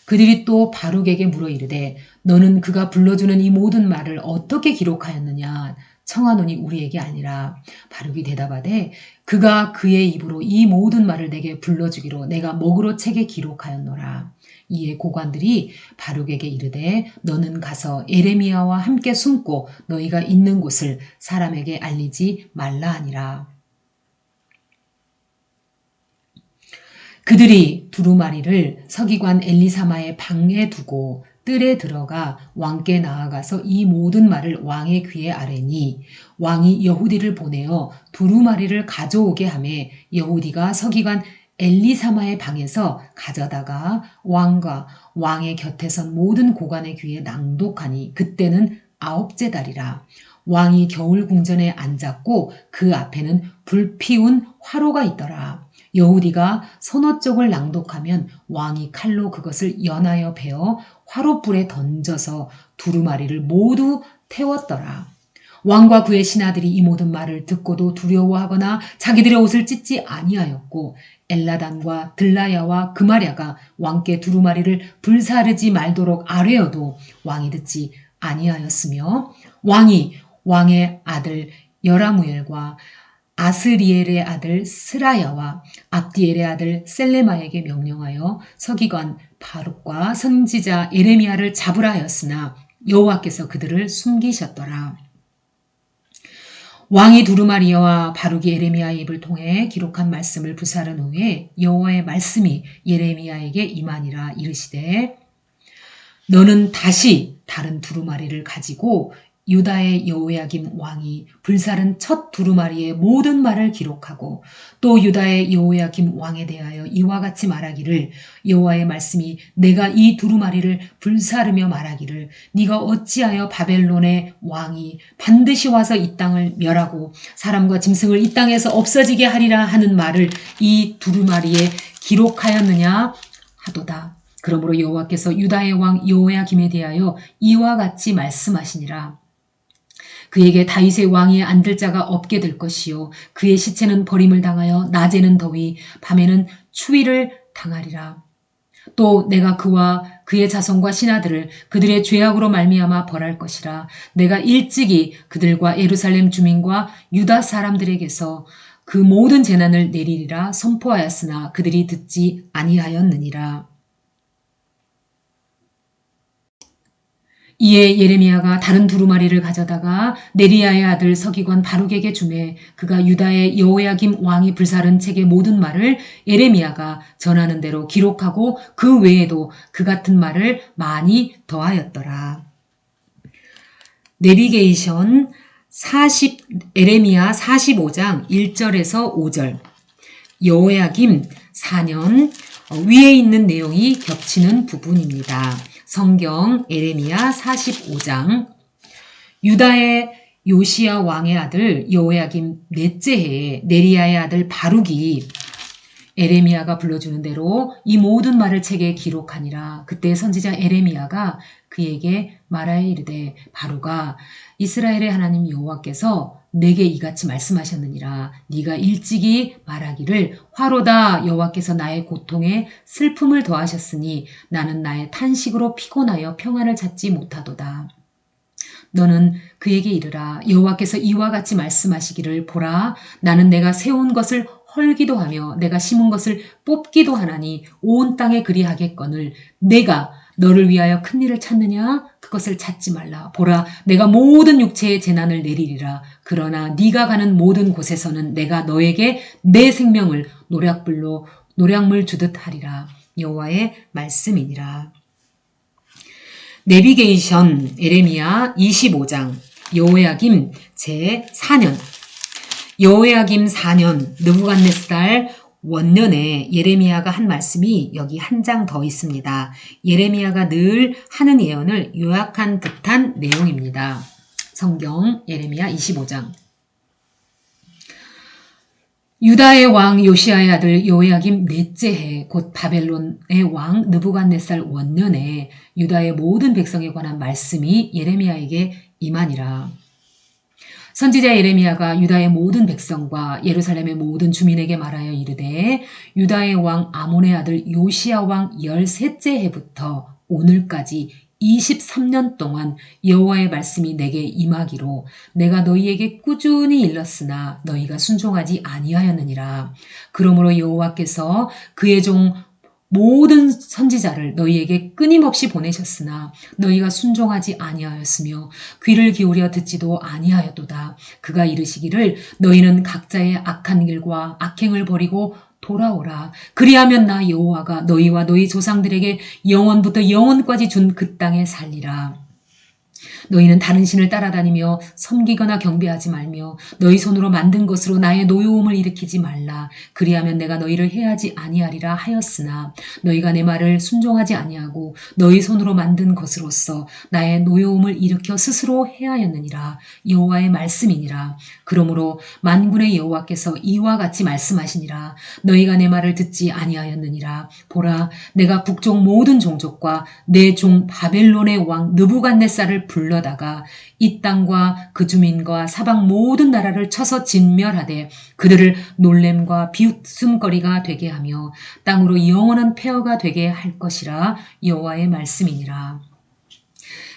그들이 또 바룩에게 물어 이르되 너는 그가 불러주는 이 모든 말을 어떻게 기록하였느냐 청하노니 우리에게 아니라. 바룩이 대답하되 그가 그의 입으로 이 모든 말을 내게 불러주기로 내가 먹으로 책에 기록하였노라. 이에 고관들이 바룩에게 이르되 너는 가서 예레미야와 함께 숨고 너희가 있는 곳을 사람에게 알리지 말라 하니라. 그들이 두루마리를 서기관 엘리사마의 방에 두고 뜰에 들어가 왕께 나아가서 이 모든 말을 왕의 귀에 아뢰니 왕이 여후디를 보내어 두루마리를 가져오게 하매 여후디가 서기관 엘리사마의 방에서 가져다가 왕과 왕의 곁에 선 모든 고관의 귀에 낭독하니 그때는 9째 달이라. 왕이 겨울 궁전에 앉았고 그 앞에는 불 피운 화로가 있더라. 여후디가 서너 쪽을 낭독하면 왕이 칼로 그것을 연하여 베어 화롯불에 던져서 두루마리를 모두 태웠더라. 왕과 그의 신하들이 이 모든 말을 듣고도 두려워하거나 자기들의 옷을 찢지 아니하였고 엘라단과 들라야와 그마랴가 왕께 두루마리를 불사르지 말도록 아뢰어도 왕이 듣지 아니하였으며 왕이 왕의 아들 여라무엘과 아스리엘의 아들 스라야와 압디엘의 아들 셀레마에게 명령하여 서기관 바룩과 선지자 예레미야를 잡으라 하였으나 여호와께서 그들을 숨기셨더라. 왕이 두루마리와 바룩이 예레미야의 입을 통해 기록한 말씀을 부사른 후에 여호와의 말씀이 예레미야에게 임하니라. 이르시되 너는 다시 다른 두루마리를 가지고 유다의 여호야김 왕이 불사른 첫 두루마리의 모든 말을 기록하고 또 유다의 여호야김 왕에 대하여 이와 같이 말하기를 여호와의 말씀이 내가 이 두루마리를 불사르며 말하기를 네가 어찌하여 바벨론의 왕이 반드시 와서 이 땅을 멸하고 사람과 짐승을 이 땅에서 없어지게 하리라 하는 말을 이 두루마리에 기록하였느냐 하도다. 그러므로 여호와께서 유다의 왕 여호야김에 대하여 이와 같이 말씀하시니라. 그에게 다윗의 왕위에 앉을 자가 없게 될 것이요 그의 시체는 버림을 당하여 낮에는 더위 밤에는 추위를 당하리라. 또 내가 그와 그의 자손과 신하들을 그들의 죄악으로 말미암아 벌할 것이라. 내가 일찍이 그들과 예루살렘 주민과 유다 사람들에게서 그 모든 재난을 내리리라 선포하였으나 그들이 듣지 아니하였느니라. 이에 예레미야가 다른 두루마리를 가져다가 네리야의 아들 서기관 바룩에게 주매 그가 유다의 여호야김 왕이 불사른 책의 모든 말을 예레미야가 전하는 대로 기록하고 그 외에도 그 같은 말을 많이 더하였더라. 내비게이션 예레미야 45장 1절에서 5절 여호야김 4년 위에 있는 내용이 겹치는 부분입니다. 성경 예레미야 45장 유다의 요시야 왕의 아들 여호야김 넷째 해에 네리야의 아들 바룩이 예레미야가 불러주는 대로 이 모든 말을 책에 기록하니라. 그때 선지자 예레미야가 그에게 말하여 이르되 바룩아 이스라엘의 하나님 여호와께서 내게 이같이 말씀하셨느니라. 네가 일찍이 말하기를 화로다 여호와께서 나의 고통에 슬픔을 더하셨으니 나는 나의 탄식으로 피곤하여 평안을 찾지 못하도다. 너는 그에게 이르라. 여호와께서 이와 같이 말씀하시기를 보라. 나는 내가 세운 것을 헐기도 하며 내가 심은 것을 뽑기도 하나니 온 땅에 그리하겠거늘 내가 너를 위하여 큰 일을 찾느냐? 그것을 찾지 말라. 보라, 내가 모든 육체의 재난을 내리리라. 그러나 네가 가는 모든 곳에서는 내가 너에게 내 생명을 노략물 주듯 하리라. 여호와의 말씀이니라. 내비게이션 에레미야 25장 여호야김 제4년 여호야김 4년 느부갓네살 원년에 예레미야가 한 말씀이 여기 한 장 더 있습니다. 예레미야가 늘 하는 예언을 요약한 듯한 내용입니다. 성경 예레미야 25장 유다의 왕 요시야의 아들 여호야김 넷째 해 곧 바벨론의 왕 느부갓네살 원년에 유다의 모든 백성에 관한 말씀이 예레미야에게 임하니라. 선지자 예레미야가 유다의 모든 백성과 예루살렘의 모든 주민에게 말하여 이르되 유다의 왕 아몬의 아들 요시야 왕 13째 해부터 오늘까지 23년 동안 여호와의 말씀이 내게 임하기로 내가 너희에게 꾸준히 일렀으나 너희가 순종하지 아니하였느니라. 그러므로 여호와께서 그의 종 모든 선지자를 너희에게 끊임없이 보내셨으나 너희가 순종하지 아니하였으며 귀를 기울여 듣지도 아니하였도다. 그가 이르시기를 너희는 각자의 악한 길과 악행을 버리고 돌아오라. 그리하면 나 여호와가 너희와 너희 조상들에게 영원부터 영원까지 준 그 땅에 살리라. 너희는 다른 신을 따라다니며 섬기거나 경배하지 말며 너희 손으로 만든 것으로 나의 노여움을 일으키지 말라. 그리하면 내가 너희를 해하지 아니하리라 하였으나 너희가 내 말을 순종하지 아니하고 너희 손으로 만든 것으로서 나의 노여움을 일으켜 스스로 해하였느니라. 여호와의 말씀이니라. 그러므로 만군의 여호와께서 이와 같이 말씀하시니라. 너희가 내 말을 듣지 아니하였느니라. 보라, 내가 북쪽 모든 종족과 내 종 바벨론의 왕 느부갓네살을 불러다가 이 땅과 그 주민과 사방 모든 나라를 쳐서 진멸하되 그들을 놀램과 비웃음거리가 되게 하며 땅으로 영원한 폐허가 되게 할 것이라. 여호와의 말씀이니라.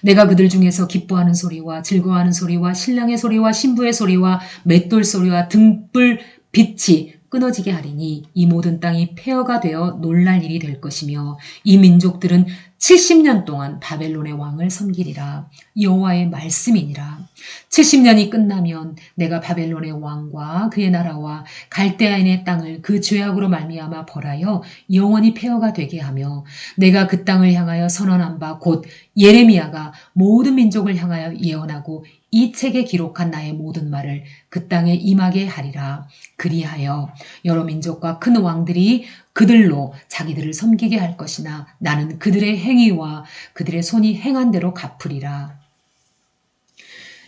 내가 그들 중에서 기뻐하는 소리와 즐거워하는 소리와 신랑의 소리와 신부의 소리와 맷돌 소리와 등불 빛이 끊어지게 하리니 이 모든 땅이 폐허가 되어 놀랄 일이 될 것이며 이 민족들은 70년 동안 바벨론의 왕을 섬기리라. 여호와의 말씀이니라. 70년이 끝나면 내가 바벨론의 왕과 그의 나라와 갈대아인의 땅을 그 죄악으로 말미암아 벌하여 영원히 폐허가 되게 하며 내가 그 땅을 향하여 선언한 바 곧 예레미야가 모든 민족을 향하여 예언하고 이 책에 기록한 나의 모든 말을 그 땅에 임하게 하리라. 그리하여 여러 민족과 큰 왕들이 그들로 자기들을 섬기게 할 것이나 나는 그들의 행위와 그들의 손이 행한 대로 갚으리라.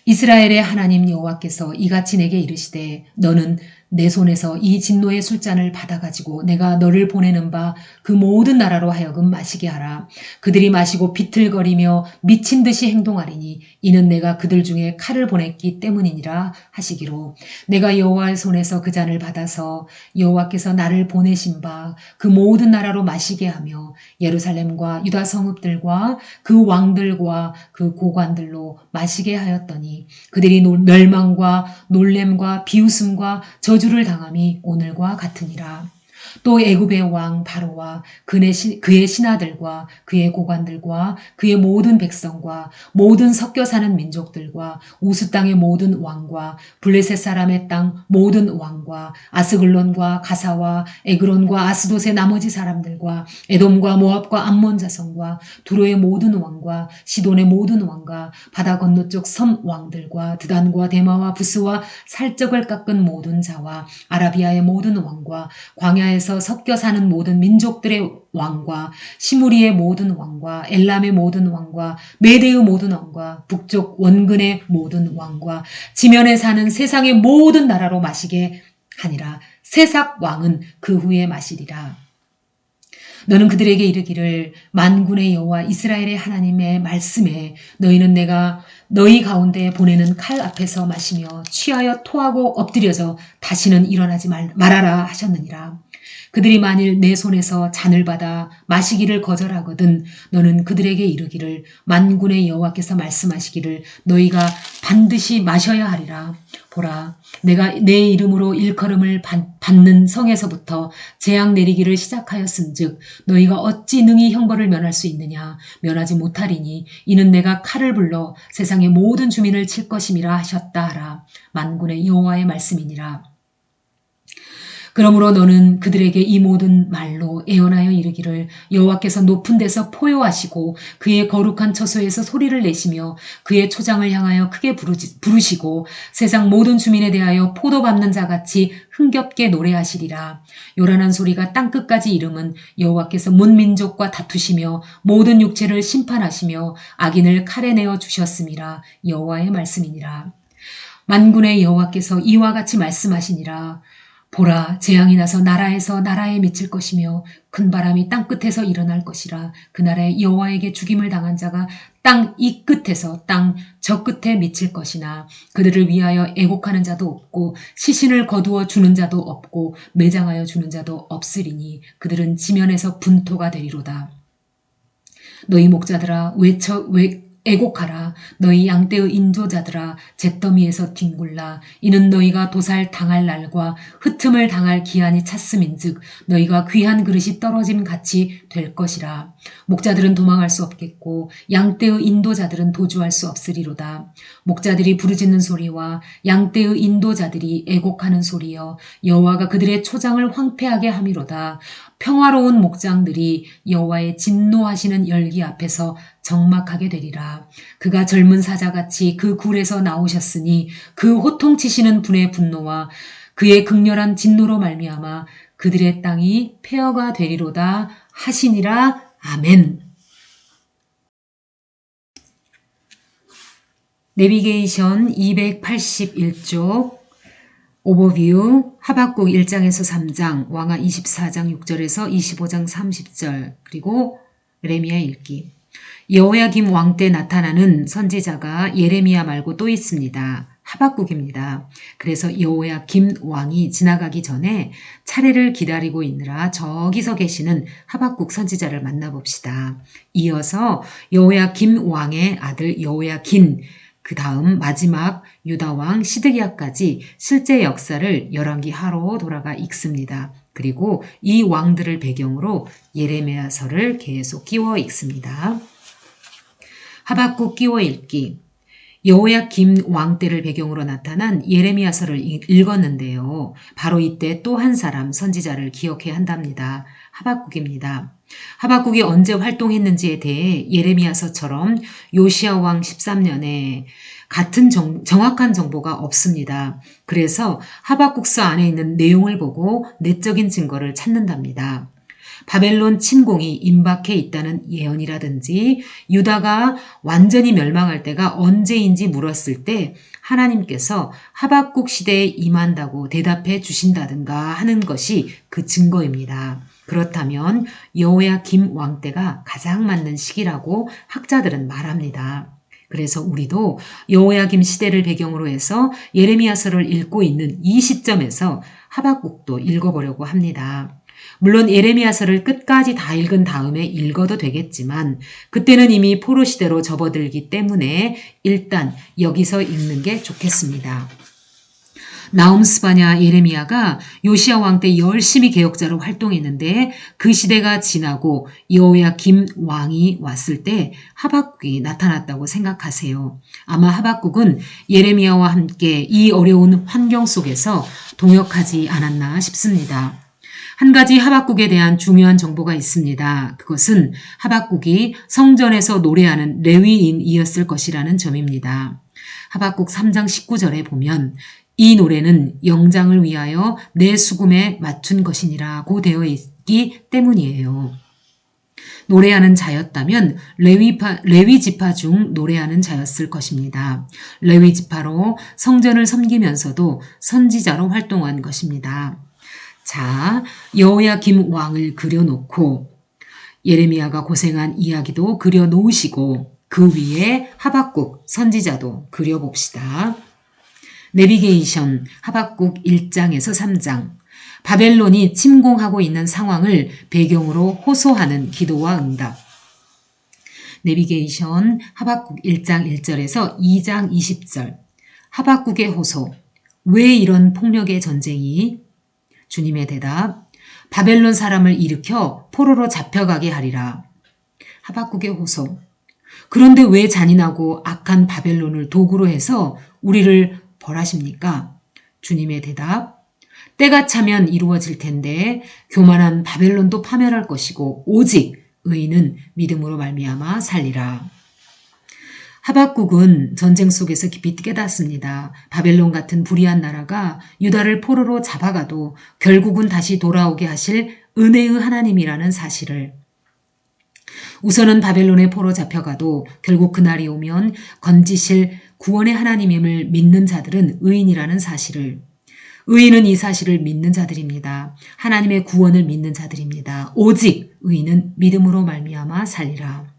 이스라엘의 하나님 여호와께서 이같이 내게 이르시되 너는 내 손에서 이 진노의 술잔을 받아가지고 내가 너를 보내는 바 그 모든 나라로 하여금 마시게 하라. 그들이 마시고 비틀거리며 미친 듯이 행동하리니 이는 내가 그들 중에 칼을 보냈기 때문이니라 하시기로 내가 여호와의 손에서 그 잔을 받아서 여호와께서 나를 보내신 바 그 모든 나라로 마시게 하며 예루살렘과 유다 성읍들과 그 왕들과 그 고관들로 마시게 하였더니 그들이 멸망과 놀램과 비웃음과 저주를 당함이 오늘과 같으니라. 또 애굽의 왕 바로와 그의 신하들과 그의 고관들과 그의 모든 백성과 모든 섞여 사는 민족들과 우스 땅의 모든 왕과 블레셋 사람의 땅 모든 왕과 아스글론과 가사와 에그론과 아스돗의 나머지 사람들과 에돔과 모압과 암몬 자손과 두로의 모든 왕과 시돈의 모든 왕과 바다 건너쪽 섬 왕들과 드단과 데마와 부스와 살적을 깎은 모든 자와 아라비아의 모든 왕과 광야에서 섞여 사는 모든 민족들의 왕과 시무리의 모든 왕과 엘람의 모든 왕과 메대의 모든 왕과 북쪽 원근의 모든 왕과 지면에 사는 세상의 모든 나라로 마시게 하니라. 세삭 왕은 그 후에 마시리라. 너는 그들에게 이르기를 만군의 여호와 이스라엘의 하나님의 말씀에 너희는 내가 너희 가운데 보내는 칼 앞에서 마시며 취하여 토하고 엎드려져 다시는 일어나지 말아라 하셨느니라. 그들이 만일 내 손에서 잔을 받아 마시기를 거절하거든 너는 그들에게 이르기를 만군의 여호와께서 말씀하시기를 너희가 반드시 마셔야 하리라. 보라, 내가 내 이름으로 일컬음을 받는 성에서부터 재앙 내리기를 시작하였은즉 너희가 어찌 능히 형벌을 면할 수 있느냐. 면하지 못하리니 이는 내가 칼을 불러 세상의 모든 주민을 칠 것임이라 하셨다 하라. 만군의 여호와의 말씀이니라. 그러므로 너는 그들에게 이 모든 말로 애언하여 이르기를 여호와께서 높은 데서 포효하시고 그의 거룩한 처소에서 소리를 내시며 그의 초장을 향하여 크게 부르시고 세상 모든 주민에 대하여 포도 밟는 자같이 흥겹게 노래하시리라. 요란한 소리가 땅끝까지 이름은 여호와께서 문민족과 다투시며 모든 육체를 심판하시며 악인을 칼에 내어 주셨음이라. 여호와의 말씀이니라. 만군의 여호와께서 이와 같이 말씀하시니라. 보라, 재앙이 나서 나라에서 나라에 미칠 것이며 큰 바람이 땅끝에서 일어날 것이라. 그날에 여호와에게 죽임을 당한 자가 땅 이 끝에서 땅 저 끝에 미칠 것이나 그들을 위하여 애곡하는 자도 없고 시신을 거두어 주는 자도 없고 매장하여 주는 자도 없으리니 그들은 지면에서 분토가 되리로다. 너희 목자들아 애곡하라. 너희 양떼의 인조자들아 잿더미에서 뒹굴라. 이는 너희가 도살 당할 날과 흩음을 당할 기한이 찼음인즉 너희가 귀한 그릇이 떨어짐 같이 될 것이라. 목자들은 도망할 수 없겠고 양떼의 인도자들은 도주할 수 없으리로다. 목자들이 부르짖는 소리와 양떼의 인도자들이 애곡하는 소리여 여호와가 그들의 초장을 황폐하게 함이로다. 평화로운 목장들이 여호와의 진노하시는 열기 앞에서 적막하게 되리라. 그가 젊은 사자같이 그 굴에서 나오셨으니 그 호통치시는 분의 분노와 그의 극렬한 진노로 말미암아 그들의 땅이 폐허가 되리로다 하시니라. 아멘. 내비게이션 281쪽 오버뷰 하박국 1장에서 3장, 왕하 24장 6절에서 25장 30절, 그리고 예레미야 읽기. 여호야김 왕 때 나타나는 선지자가 예레미야 말고 또 있습니다. 하박국입니다. 그래서 여호야김 왕이 지나가기 전에 차례를 기다리고 있느라 저기서 계시는 하박국 선지자를 만나봅시다. 이어서 여호야김 왕의 아들 여호야긴, 그 다음 마지막 유다왕 시드기야까지 실제 역사를 열왕기 하로 돌아가 읽습니다. 그리고 이 왕들을 배경으로 예레미야서를 계속 끼워 읽습니다. 하박국 끼워 읽기. 여호야김 왕 때를 배경으로 나타난 예레미야서를 읽었는데요. 바로 이때 또 한 사람 선지자를 기억해야 한답니다. 하박국입니다. 하박국이 언제 활동했는지에 대해 예레미야서처럼 요시야 왕 13년에 같은 정확한 정보가 없습니다. 그래서 하박국서 안에 있는 내용을 보고 내적인 증거를 찾는답니다. 바벨론 침공이 임박해 있다는 예언이라든지 유다가 완전히 멸망할 때가 언제인지 물었을 때 하나님께서 하박국 시대에 임한다고 대답해 주신다든가 하는 것이 그 증거입니다. 그렇다면 여호야김 왕 때가 가장 맞는 시기라고 학자들은 말합니다. 그래서 우리도 여호야김 시대를 배경으로 해서 예레미야서를 읽고 있는 이 시점에서 하박국도 읽어보려고 합니다. 물론 예레미야서를 끝까지 다 읽은 다음에 읽어도 되겠지만 그때는 이미 포로 시대로 접어들기 때문에 일단 여기서 읽는 게 좋겠습니다. 나움 스바냐 예레미야가 요시야 왕 때 열심히 개혁자로 활동했는데 그 시대가 지나고 여호야김 왕이 왔을 때 하박국이 나타났다고 생각하세요. 아마 하박국은 예레미야와 함께 이 어려운 환경 속에서 동역하지 않았나 싶습니다. 한 가지 하박국에 대한 중요한 정보가 있습니다. 그것은 하박국이 성전에서 노래하는 레위인이었을 것이라는 점입니다. 하박국 3장 19절에 보면 이 노래는 영장을 위하여 내 수금에 맞춘 것이니라고 되어 있기 때문이에요. 노래하는 자였다면 레위 지파 중 노래하는 자였을 것입니다. 레위 지파로 성전을 섬기면서도 선지자로 활동한 것입니다. 자, 여호야김 왕을 그려놓고 예레미야가 고생한 이야기도 그려놓으시고 그 위에 하박국 선지자도 그려봅시다. 내비게이션 하박국 1장에서 3장. 바벨론이 침공하고 있는 상황을 배경으로 호소하는 기도와 응답. 내비게이션 하박국 1장 1절에서 2장 20절. 하박국의 호소. 왜 이런 폭력의 전쟁이? 주님의 대답. 바벨론 사람을 일으켜 포로로 잡혀가게 하리라. 하박국의 호소. 그런데 왜 잔인하고 악한 바벨론을 도구로 해서 우리를 벌하십니까? 주님의 대답. 때가 차면 이루어질 텐데 교만한 바벨론도 파멸할 것이고 오직 의인은 믿음으로 말미암아 살리라. 하박국은 전쟁 속에서 깊이 깨닫습니다. 바벨론 같은 불의한 나라가 유다를 포로로 잡아가도 결국은 다시 돌아오게 하실 은혜의 하나님이라는 사실을. 우선은 바벨론에 포로 잡혀가도 결국 그날이 오면 건지실 구원의 하나님임을 믿는 자들은 의인이라는 사실을. 의인은 이 사실을 믿는 자들입니다. 하나님의 구원을 믿는 자들입니다. 오직 의인은 믿음으로 말미암아 살리라.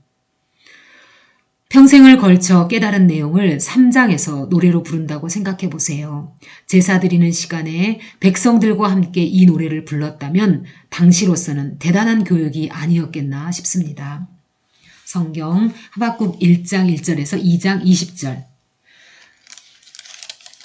평생을 걸쳐 깨달은 내용을 3장에서 노래로 부른다고 생각해 보세요. 제사 드리는 시간에 백성들과 함께 이 노래를 불렀다면 당시로서는 대단한 교육이 아니었겠나 싶습니다. 성경 하박국 1장 1절에서 2장 20절.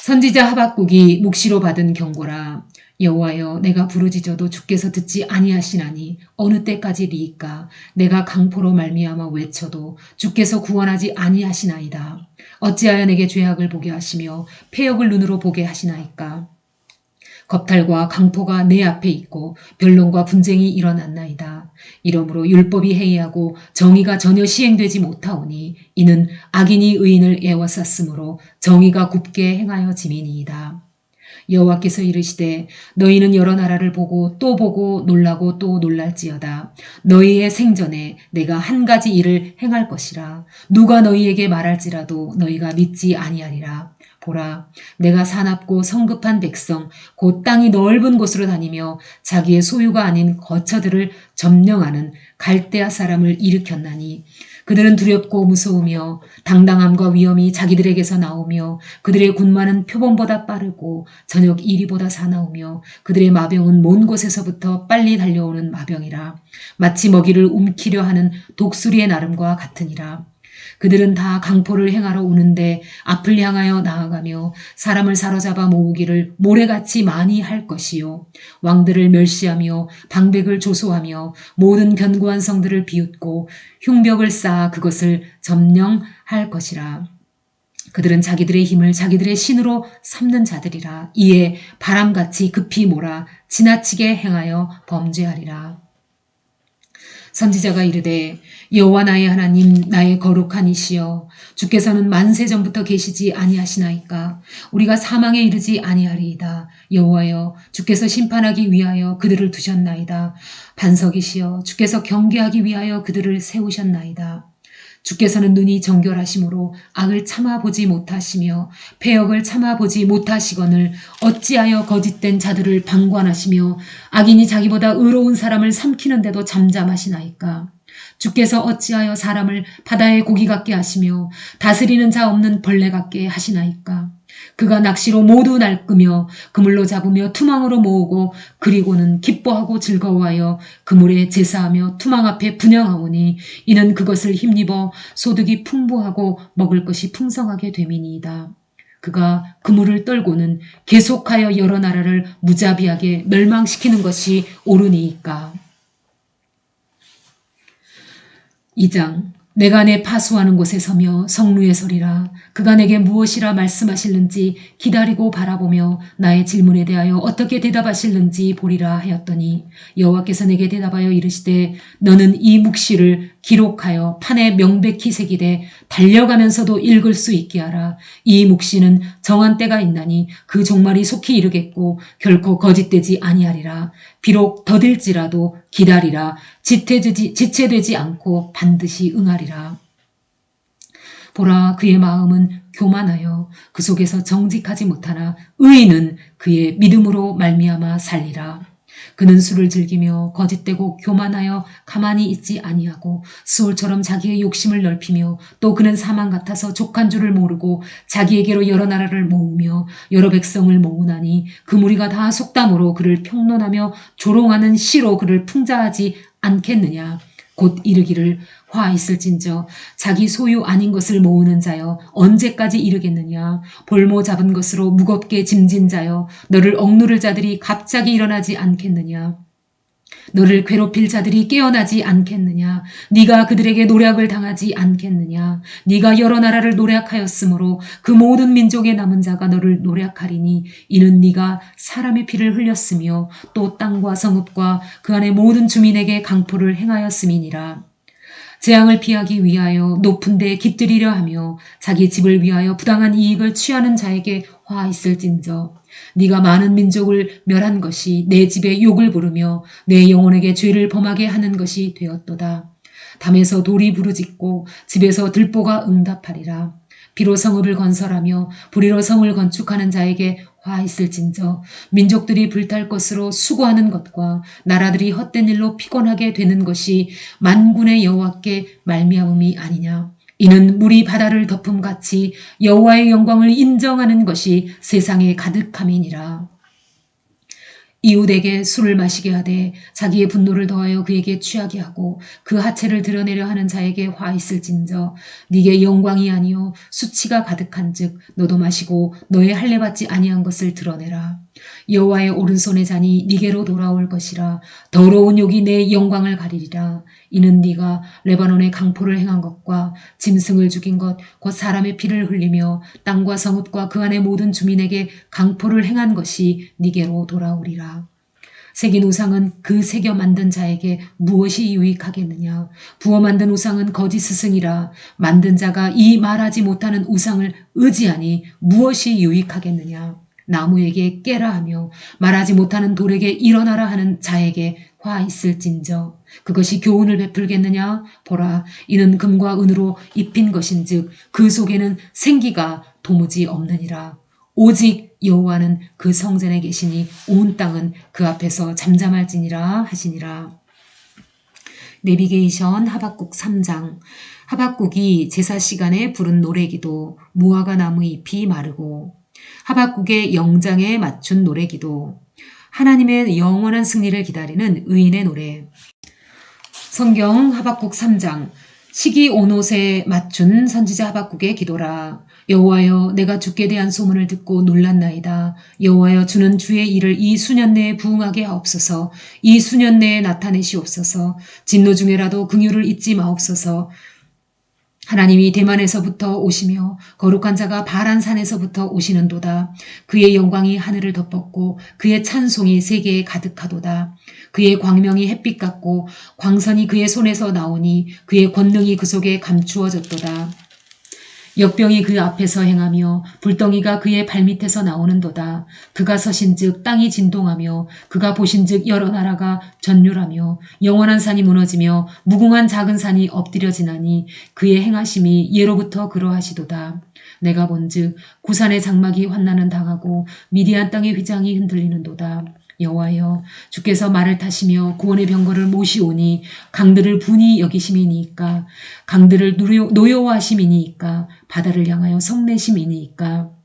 선지자 하박국이 묵시로 받은 경고라. 여호와여, 내가 부르짖어도 주께서 듣지 아니하시나니 어느 때까지리이까? 내가 강포로 말미암아 외쳐도 주께서 구원하지 아니하시나이다. 어찌하여 내게 죄악을 보게 하시며 패역을 눈으로 보게 하시나이까? 겁탈과 강포가 내 앞에 있고 변론과 분쟁이 일어났나이다. 이러므로 율법이 해이하고 정의가 전혀 시행되지 못하오니 이는 악인이 의인을 애워쌌으므로 정의가 굽게 행하여 짐이니이다. 여호와께서 이르시되 너희는 여러 나라를 보고 또 보고 놀라고 또 놀랄지어다. 너희의 생전에 내가 한 가지 일을 행할 것이라. 누가 너희에게 말할지라도 너희가 믿지 아니하리라. 보라, 내가 사납고 성급한 백성 곧 땅이 넓은 곳으로 다니며 자기의 소유가 아닌 거처들을 점령하는 갈대아 사람을 일으켰나니 그들은 두렵고 무서우며 당당함과 위엄이 자기들에게서 나오며 그들의 군마는 표범보다 빠르고 저녁 이리보다 사나우며 그들의 마병은 먼 곳에서부터 빨리 달려오는 마병이라. 마치 먹이를 움키려 하는 독수리의 나름과 같으니라. 그들은 다 강포를 행하러 오는데 앞을 향하여 나아가며 사람을 사로잡아 모으기를 모래같이 많이 할 것이요. 왕들을 멸시하며 방백을 조소하며 모든 견고한 성들을 비웃고 흉벽을 쌓아 그것을 점령할 것이라. 그들은 자기들의 힘을 자기들의 신으로 삼는 자들이라. 이에 바람같이 급히 몰아 지나치게 행하여 범죄하리라. 선지자가 이르되 여호와 나의 하나님 나의 거룩한 이시여 주께서는 만세 전부터 계시지 아니하시나이까? 우리가 사망에 이르지 아니하리이다. 여호와여 주께서 심판하기 위하여 그들을 두셨나이다. 반석이시여 주께서 경계하기 위하여 그들을 세우셨나이다. 주께서는 눈이 정결하심으로 악을 참아보지 못하시며 패역을 참아보지 못하시거늘 어찌하여 거짓된 자들을 방관하시며 악인이 자기보다 의로운 사람을 삼키는데도 잠잠하시나이까? 주께서 어찌하여 사람을 바다의 고기 같게 하시며 다스리는 자 없는 벌레 같게 하시나이까? 그가 낚시로 모두 낚으며 그물로 잡으며 투망으로 모으고 그리고는 기뻐하고 즐거워하여 그물에 제사하며 투망 앞에 분향하오니 이는 그것을 힘입어 소득이 풍부하고 먹을 것이 풍성하게 됨이니이다. 그가 그물을 떨고는 계속하여 여러 나라를 무자비하게 멸망시키는 것이 옳으니이까. 2장. 내가 내 파수하는 곳에 서며 성루에 서리라. 그가 내게 무엇이라 말씀하실는지 기다리고 바라보며 나의 질문에 대하여 어떻게 대답하실는지 보리라 하였더니 여호와께서 내게 대답하여 이르시되 너는 이 묵시를 기록하여 판에 명백히 새기되 달려가면서도 읽을 수 있게 하라. 이 묵시는 정한 때가 있나니 그 종말이 속히 이르겠고 결코 거짓되지 아니하리라. 비록 더딜지라도 기다리라. 지체되지 않고 반드시 응하리라. 보라, 그의 마음은 교만하여 그 속에서 정직하지 못하나 의인은 그의 믿음으로 말미암아 살리라. 그는 술을 즐기며 거짓되고 교만하여 가만히 있지 아니하고 수월처럼 자기의 욕심을 넓히며 또 그는 사망 같아서 족한 줄을 모르고 자기에게로 여러 나라를 모으며 여러 백성을 모으나니 그 무리가 다 속담으로 그를 평론하며 조롱하는 시로 그를 풍자하지 않겠느냐. 곧 이르기를 화 있을진저 자기 소유 아닌 것을 모으는 자여 언제까지 이르겠느냐. 볼모 잡은 것으로 무겁게 짐진 자여 너를 억누를 자들이 갑자기 일어나지 않겠느냐. 너를 괴롭힐 자들이 깨어나지 않겠느냐. 네가 그들에게 노략을 당하지 않겠느냐. 네가 여러 나라를 노략하였으므로 그 모든 민족의 남은 자가 너를 노략하리니 이는 네가 사람의 피를 흘렸으며 또 땅과 성읍과 그 안의 모든 주민에게 강포를 행하였음이니라. 재앙을 피하기 위하여 높은 데에 깃들이려 하며 자기 집을 위하여 부당한 이익을 취하는 자에게 화 있을진저 네가 많은 민족을 멸한 것이 내 집에 욕을 부르며 내 영혼에게 죄를 범하게 하는 것이 되었도다. 담에서 돌이 부르짖고 집에서 들보가 응답하리라. 비로 성읍을 건설하며 불의로 성을 건축하는 자에게 화 있을진저 민족들이 불탈 것으로 수고하는 것과 나라들이 헛된 일로 피곤하게 되는 것이 만군의 여호와께 말미암음이 아니냐. 이는 물이 바다를 덮음같이 여호와의 영광을 인정하는 것이 세상에 가득함이니라. 이웃에게 술을 마시게 하되 자기의 분노를 더하여 그에게 취하게 하고 그 하체를 드러내려 하는 자에게 화 있을진저 네게 영광이 아니요 수치가 가득한즉 너도 마시고 너의 할례 받지 아니한 것을 드러내라. 여호와의 오른손의 잔이 네게로 돌아올 것이라. 더러운 욕이 내 영광을 가리리라. 이는 네가 레바논의 강포를 행한 것과 짐승을 죽인 것 곧 사람의 피를 흘리며 땅과 성읍과 그 안의 모든 주민에게 강포를 행한 것이 네게로 돌아오리라. 새긴 우상은 그 새겨 만든 자에게 무엇이 유익하겠느냐. 부어 만든 우상은 거짓 스승이라. 만든 자가 이 말하지 못하는 우상을 의지하니 무엇이 유익하겠느냐. 나무에게 깨라 하며 말하지 못하는 돌에게 일어나라 하는 자에게 화 있을진저 그것이 교훈을 베풀겠느냐. 보라 이는 금과 은으로 입힌 것인즉 그 속에는 생기가 도무지 없느니라. 오직 여호와는 그 성전에 계시니 온 땅은 그 앞에서 잠잠할지니라 하시니라. 내비게이션 하박국 3장. 하박국이 제사 시간에 부른 노래기도. 무화과 나무 잎이 마르고. 하박국의 영장에 맞춘 노래기도. 하나님의 영원한 승리를 기다리는 의인의 노래. 성경 하박국 3장. 시기 온 옷에 맞춘 선지자 하박국의 기도라. 여호와여 내가 주께 대한 소문을 듣고 놀랐나이다. 여호와여 주는 주의 일을 이 수년 내에 부응하게 하옵소서. 이 수년 내에 나타내시옵소서. 진노 중에라도 긍휼을 잊지 마옵소서. 하나님이 대만에서부터 오시며 거룩한 자가 바란산에서부터 오시는도다. 그의 영광이 하늘을 덮었고 그의 찬송이 세계에 가득하도다. 그의 광명이 햇빛 같고 광선이 그의 손에서 나오니 그의 권능이 그 속에 감추어졌도다. 역병이 그 앞에서 행하며 불덩이가 그의 발밑에서 나오는도다. 그가 서신즉 땅이 진동하며 그가 보신즉 여러 나라가 전율하며 영원한 산이 무너지며 무궁한 작은 산이 엎드려지나니 그의 행하심이 예로부터 그러하시도다. 내가 본즉 구산의 장막이 환난은 당하고 미디안 땅의 휘장이 흔들리는도다. 여호와여 주께서 말을 타시며 구원의 병거를 모시오니 강들을 분이 여기심이니까 강들을 노여워하심이니까 바다를 향하여 성내심이니까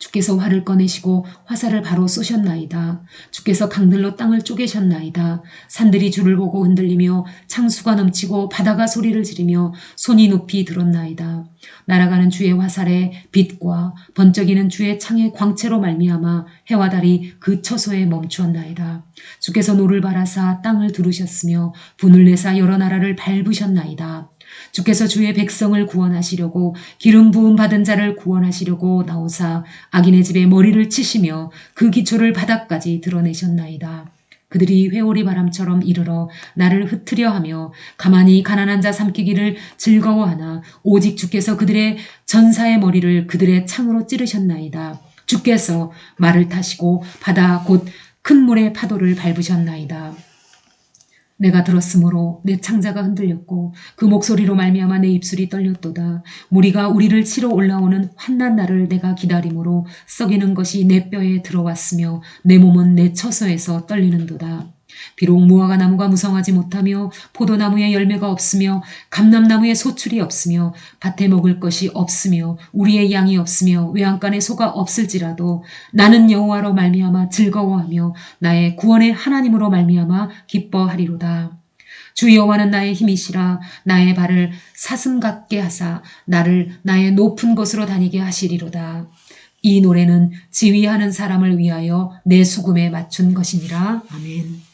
주께서 활을 꺼내시고 화살을 바로 쏘셨나이다. 주께서 강들로 땅을 쪼개셨나이다. 산들이 주를 보고 흔들리며 창수가 넘치고 바다가 소리를 지르며 손이 높이 들었나이다. 날아가는 주의 화살에 빛과 번쩍이는 주의 창의 광채로 말미암아 해와 달이 그 처소에 멈추었나이다. 주께서 노를 바라사 땅을 두르셨으며 분을 내사 여러 나라를 밟으셨나이다. 주께서 주의 백성을 구원하시려고 기름 부음 받은 자를 구원하시려고 나오사 악인의 집에 머리를 치시며 그 기초를 바닥까지 드러내셨나이다. 그들이 회오리 바람처럼 이르러 나를 흩으려 하며 가만히 가난한 자 삼키기를 즐거워하나 오직 주께서 그들의 전사의 머리를 그들의 창으로 찌르셨나이다. 주께서 말을 타시고 바다 곧 큰 물의 파도를 밟으셨나이다. 내가 들었으므로 내 창자가 흔들렸고 그 목소리로 말미암아 내 입술이 떨렸도다. 무리가 우리를 치러 올라오는 환난 날을 내가 기다림으로 썩이는 것이 내 뼈에 들어왔으며 내 몸은 내 처소에서 떨리는도다. 비록 무화과 나무가 무성하지 못하며 포도나무에 열매가 없으며 감람나무에 소출이 없으며 밭에 먹을 것이 없으며 우리의 양이 없으며 외양간에 소가 없을지라도 나는 여호와로 말미암아 즐거워하며 나의 구원의 하나님으로 말미암아 기뻐하리로다. 주 여호와는 나의 힘이시라. 나의 발을 사슴 같게 하사 나를 나의 높은 곳으로 다니게 하시리로다. 이 노래는 지휘하는 사람을 위하여 내 수금에 맞춘 것이니라. 아멘.